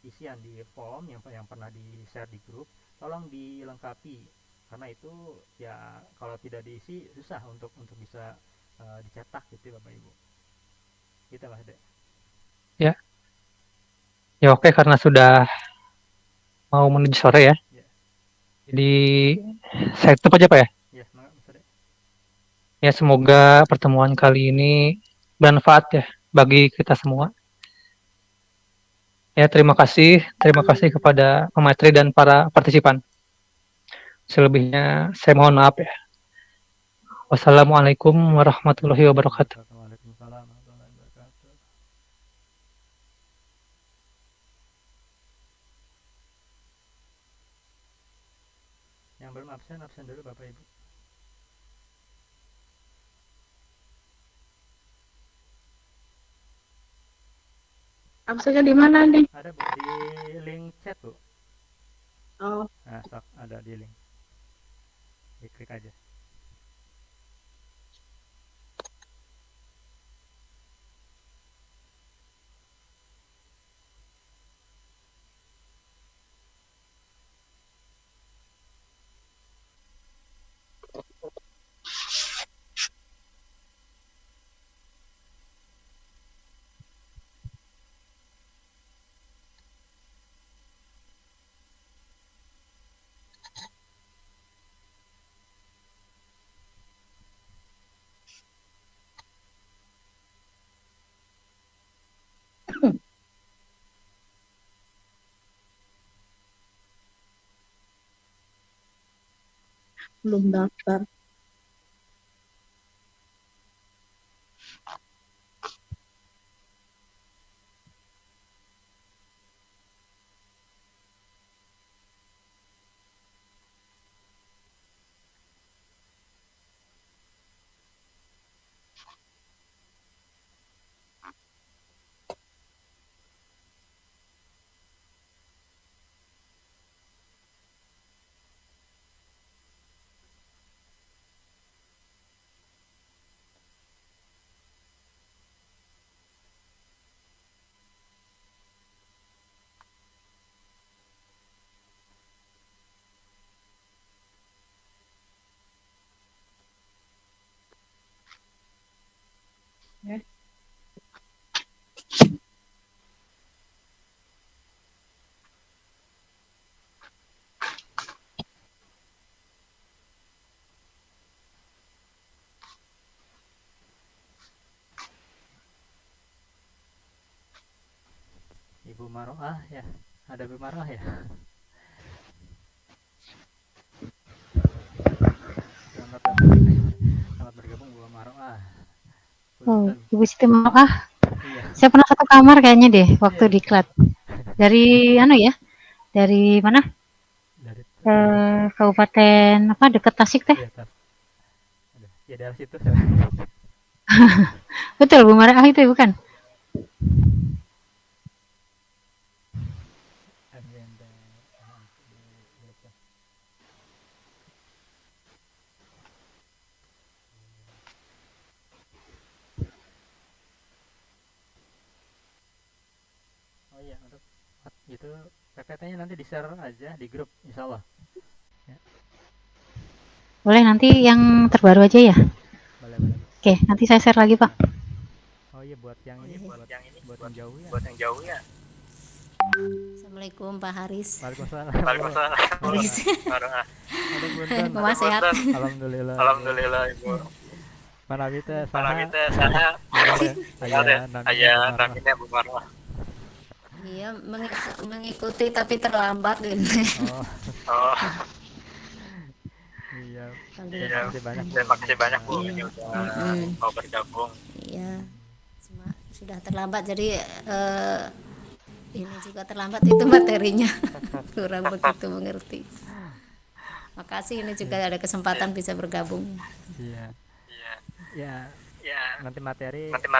isian di form yang pernah di share di grup, tolong dilengkapi, karena itu ya kalau tidak diisi susah untuk bisa dicetak gitu Bapak Ibu. Gitu Mas Dek. Ya. Ya oke, karena sudah mau menuju sore ya. Ya. Jadi saya tutup aja Pak ya. Ya, semangat Mas Dek. Ya semoga pertemuan kali ini bermanfaat ya bagi kita semua. Ya, terima kasih kepada pemateri dan para partisipan. Selebihnya saya mohon maaf ya. Wassalamualaikum warahmatullahi wabarakatuh. Waalaikumsalam warahmatullahi wabarakatuh. Yang belum absen dulu Bapak Ibu. Absennya di mana nih? Ada Bu di link chat Bu. Oh, Nah, sok ada di link. Diklik aja. belum daftar. Ya. Ibu Maroah ya. Ada Bu Maroah ya. Selamat bergabung Bu Maroah. Oh, Punten. Ibu Siti Maaf, Iya. saya pernah satu kamar kayaknya deh waktu di Klat. Dari dari mana? Dari Kabupaten apa deket Tasik teh. ya, ya dari situ. Betul, Bu Marah itu bukan? Agenda. Oh iya, untuk itu PPT-nya nanti di-share aja di grup, insya Allah. Boleh nanti yang terbaru aja ya. Boleh, boleh. Oke, nanti saya share lagi Pak. Oh iya, buat yang ini, buat yang jauh ya. Buat yang jauh ya. Assalamualaikum Pak Haris. Waalaikumsalam. Waalaikumsalam. Haris. Maroah. Ada punten. Kumaha sehat? Alhamdulillah. Alhamdulillah Ibu. Manawi teh Manawi saha? teh saha? Aya Aya namina Bu Maroah. Iya, mengikuti tapi terlambat ini. Oh, Oh, iya. iya. Terima kasih banyak Bu. Terima kasih banyak Bu Iya. ini udah mau bergabung. Iya. Cuma sudah terlambat jadi ini juga terlambat itu materinya. Kurang begitu mengerti. Makasih ini juga ada kesempatan bisa bergabung. Iya. Iya. Ya, Ya, nanti materi nanti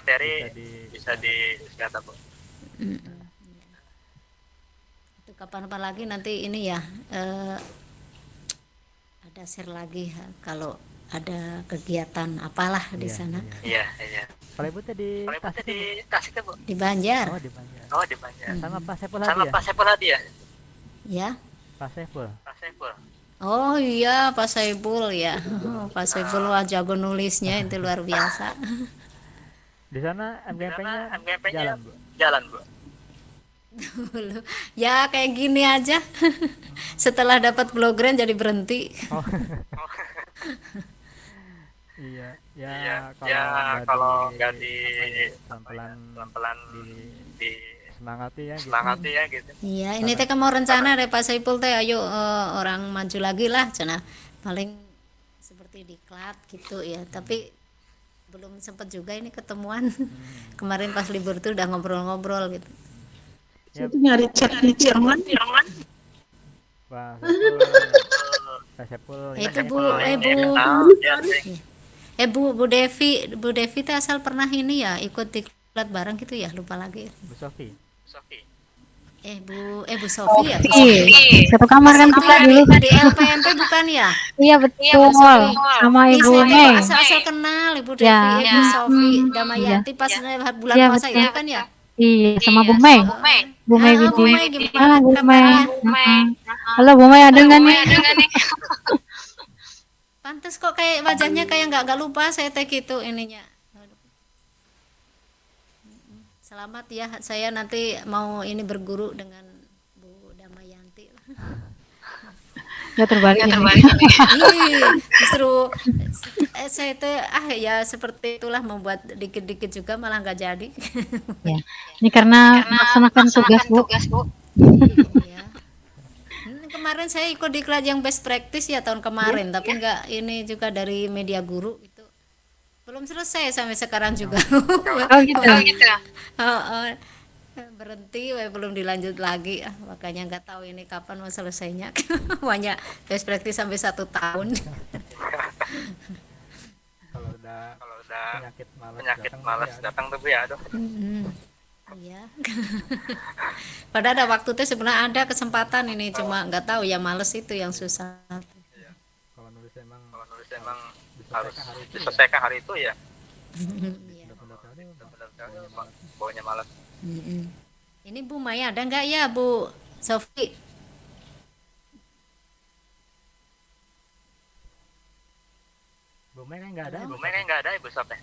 bisa di data, Bu. Itu kapan-kapan lagi nanti ini ya ada share lagi kalau ada kegiatan apalah di Iya, sana. iya. Iya. Kalau Ibu tadi Kalau Ibu Tasik, tadi Bu? Tasik tuh, Bu. Di Banjar. Oh, di Banjar. Oh, di Banjar. Sama Pak Saiful Sama Hadi ya? Pak Saiful Hadi ya? Ya. Pak Saiful. Pak Saiful. Oh iya Pak Saiful ya. Pak Saiful wah jago nulisnya itu luar biasa. Di sana MGMP-nya MGMP-nya jalan, Bu. jalan, Bu. Dulu ya kayak gini aja. Setelah dapat blogeran jadi berhenti. Oh. Iya, ya Iya. kalau Ya, nggak kalau di nggak di pelan-pelan di semangati ya gitu. semangati ya gitu. Iya, ini teh kan mau rencana deh Pak Saiful teh, ayo orang maju lagi lah, cenah. Paling seperti diklat gitu ya, tapi belum sempat juga ini ketemuan. Kemarin pas libur tuh udah ngobrol-ngobrol gitu. Ya, Itu nyari chat di Jerman. Pak Saiful Itu ini Bu, Bu Devi teh asal pernah ini ya ikut diklat bareng gitu ya, lupa lagi. Bu Sofi. Sofi. Bu Sofi ya. Satu kamar kan kita dulu. Di LPMP bukan ya? Iya betul. Sama Ih, Ibu saya tuh Mei. asal kenal Ibu Devi, Ya. Bu Sofi, Hmm, Damayanti pas bulan Iya, puasa betul. itu kan ya? Iya, sama Bu Mei. Bu Mei Bu Widi. Mei gimana Bu Mei. kabarnya? Halo Bu Mei, ada nggak nih? Pantes kok kayak wajahnya kayak nggak lupa saya teh gitu ininya. Selamat ya, saya nanti mau ini berguru dengan Bu Damayanti. Ya terbalik ini. Ih, justru saya teh ya seperti itulah membuat dikit-dikit juga malah nggak jadi. Ya. Ini karena melaksanakan tugas Bu. Iya. Kemarin saya ikut diklat yang best practice ya tahun kemarin, tapi nggak ini juga dari media guru itu belum selesai sampai sekarang juga. Oh gitu. Berhenti, belum dilanjut lagi. Makanya nggak tahu ini kapan mau selesainya. Banyak best practice sampai 1 tahun. Kalau udah penyakit malas datang tuh Bu ya, aduh. Iya. Padahal ada waktu tuh sebenarnya ada kesempatan ini, cuma nggak tahu ya males itu yang susah. kalau nulis emang Harus diselesaikan hari itu ya. Iya. Benar-benar baunya malas. Ini Bu Maya ada nggak ya Bu Sofi? Bu Mei kan nggak ada. Bu Mei kan nggak ada Ibu Sofi.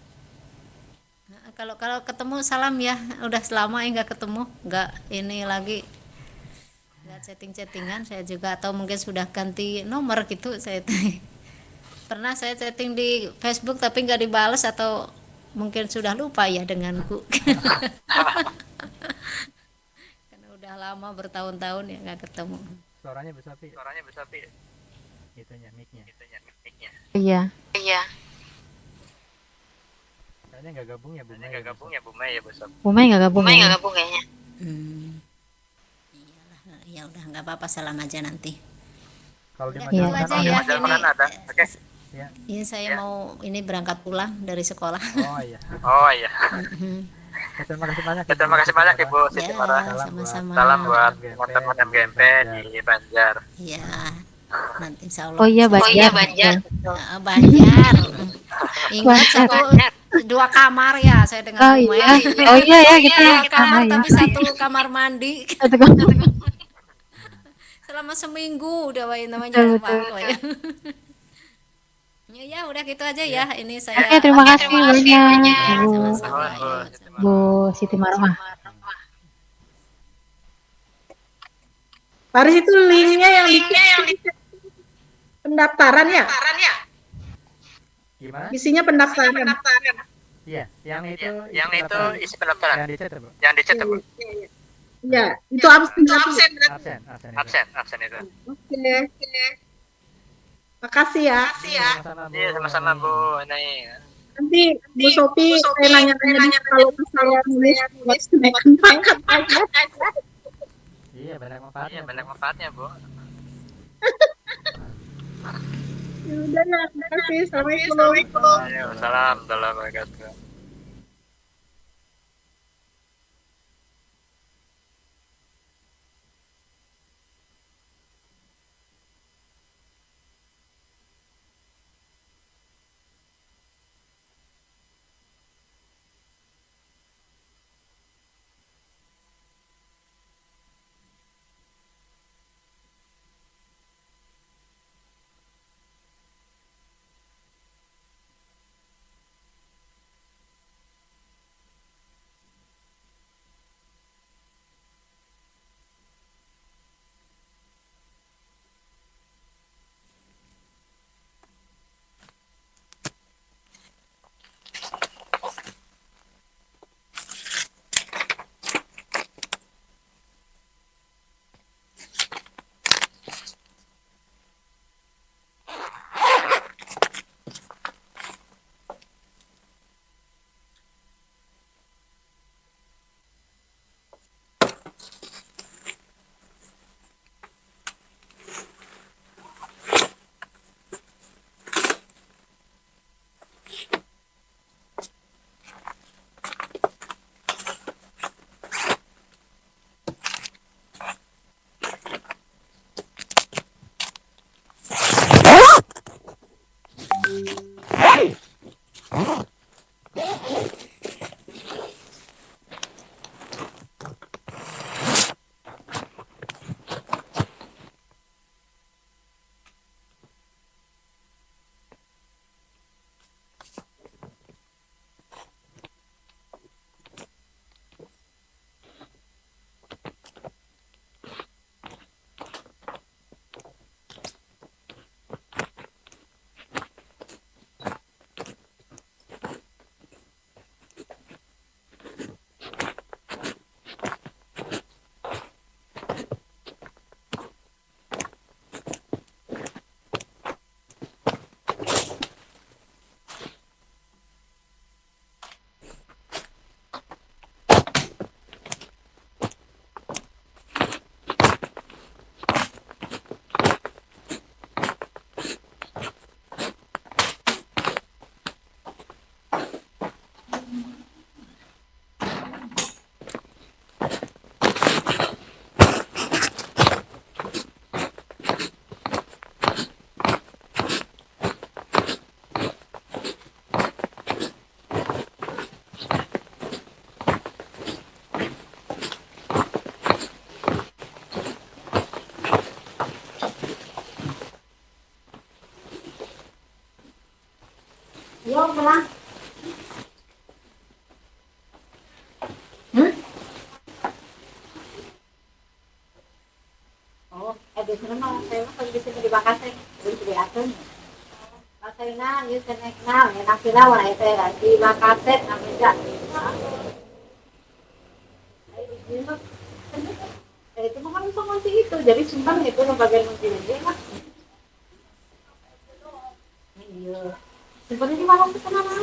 Kalau ketemu salam ya, udah selama ya nggak ketemu, nggak ini lagi nggak chattingan saya juga, atau mungkin sudah ganti nomor gitu saya pernah saya chatting di Facebook tapi nggak dibales, atau mungkin sudah lupa ya denganku. Karena udah lama bertahun-tahun ya nggak ketemu. Suaranya Bu Sofi. Itunya mic-nya. Iya. Kayaknya nggak gabung ya Bu Mei. Nggak gabung ya Bu Mei ya Bu Sofi. Bu Mei nggak gabung. Ya? kayaknya. Iyalah, ya udah nggak apa-apa, salam aja nanti. Kalau di Udah, Iya. gitu aja ya. Jalan ada. Oke. Ya. Ini saya mau ini berangkat pulang dari sekolah. Oh iya. Oh iya. Ya, terima kasih banyak. Terima kasih banyak Ibu Siti Mara. Ya, sama-sama. Salam buat teman-teman MGMP di Banjar. Ya, nanti insya Allah. Oh iya Banjar. Banjar. Ingat dua kamar ya saya dengan Oh Bu iya. Mei. Oh iya ya kita. Dua kamar ya. tapi satu kamar mandi. Satu kamar. Selama seminggu udah namanya Betul, Pak. Ya udah gitu aja ya. Ini saya. Oke, terima kasih banyak Bu, Sama-sama. Bu Siti Marwah. Paris itu linknya yang di pendaftaran ya? Gimana? Isinya pendaftaran. Iya, yang itu isi pendaftaran. yang dicat ya, Bu. Yang dicat Bu. Ya, itu absen. Absen itu. Oke. Makasih ya. Sama-sama, Bu. Iya, sama-sama Bu. Nih. Nanti Bu Sofi saya nanya kalau saya nulis buat kenaikan pangkat aja. manfaatnya, Iya, banyak Bu. manfaatnya, Bu. Ya udah ya, terima kasih. Assalamualaikum. Waalaikumsalam warahmatullahi wabarakatuh. Yo, pulang. Oh, biasanya mah saya mah kalau di sini di Bakaseng, di Aten. Pasayna, yuk kenek na, enak sila wala ite di Makassar namanya. Itu mah kan bisa ngunci itu, jadi simpan itu bagian kunci dia lah. Iya, simpannya di mana sih kenapa?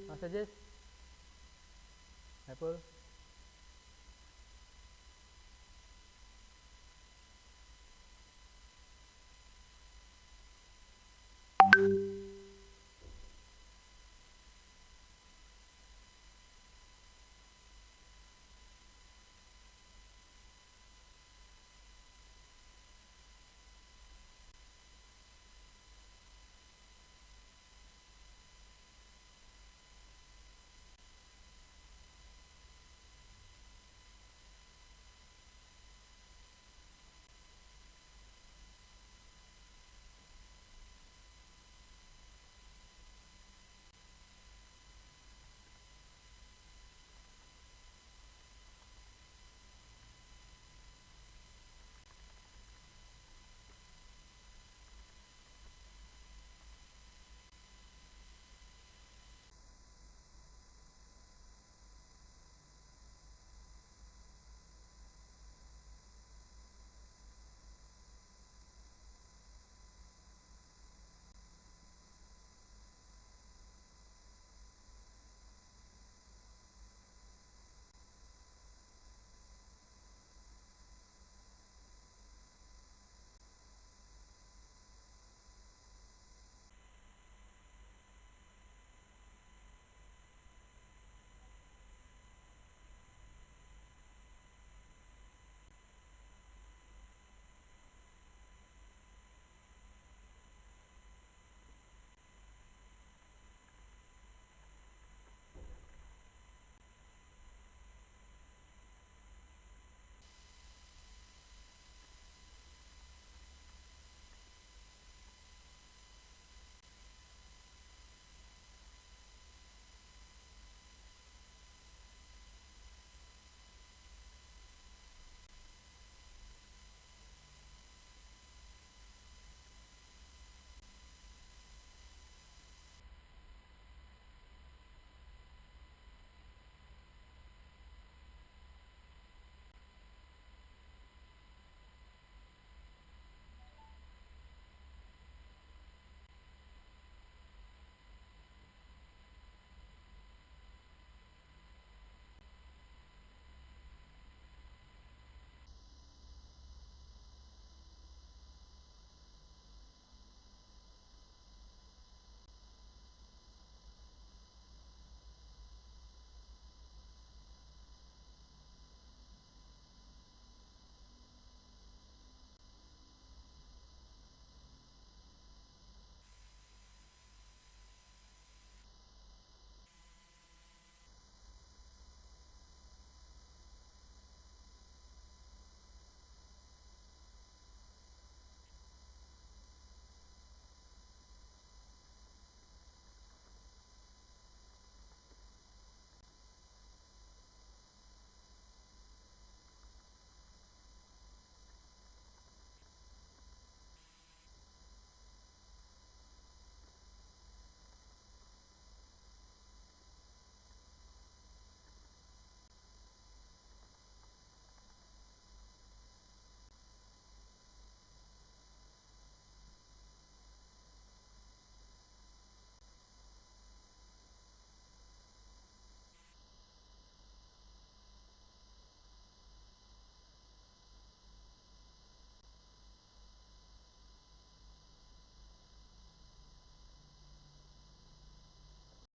Mas Ajis, Apple.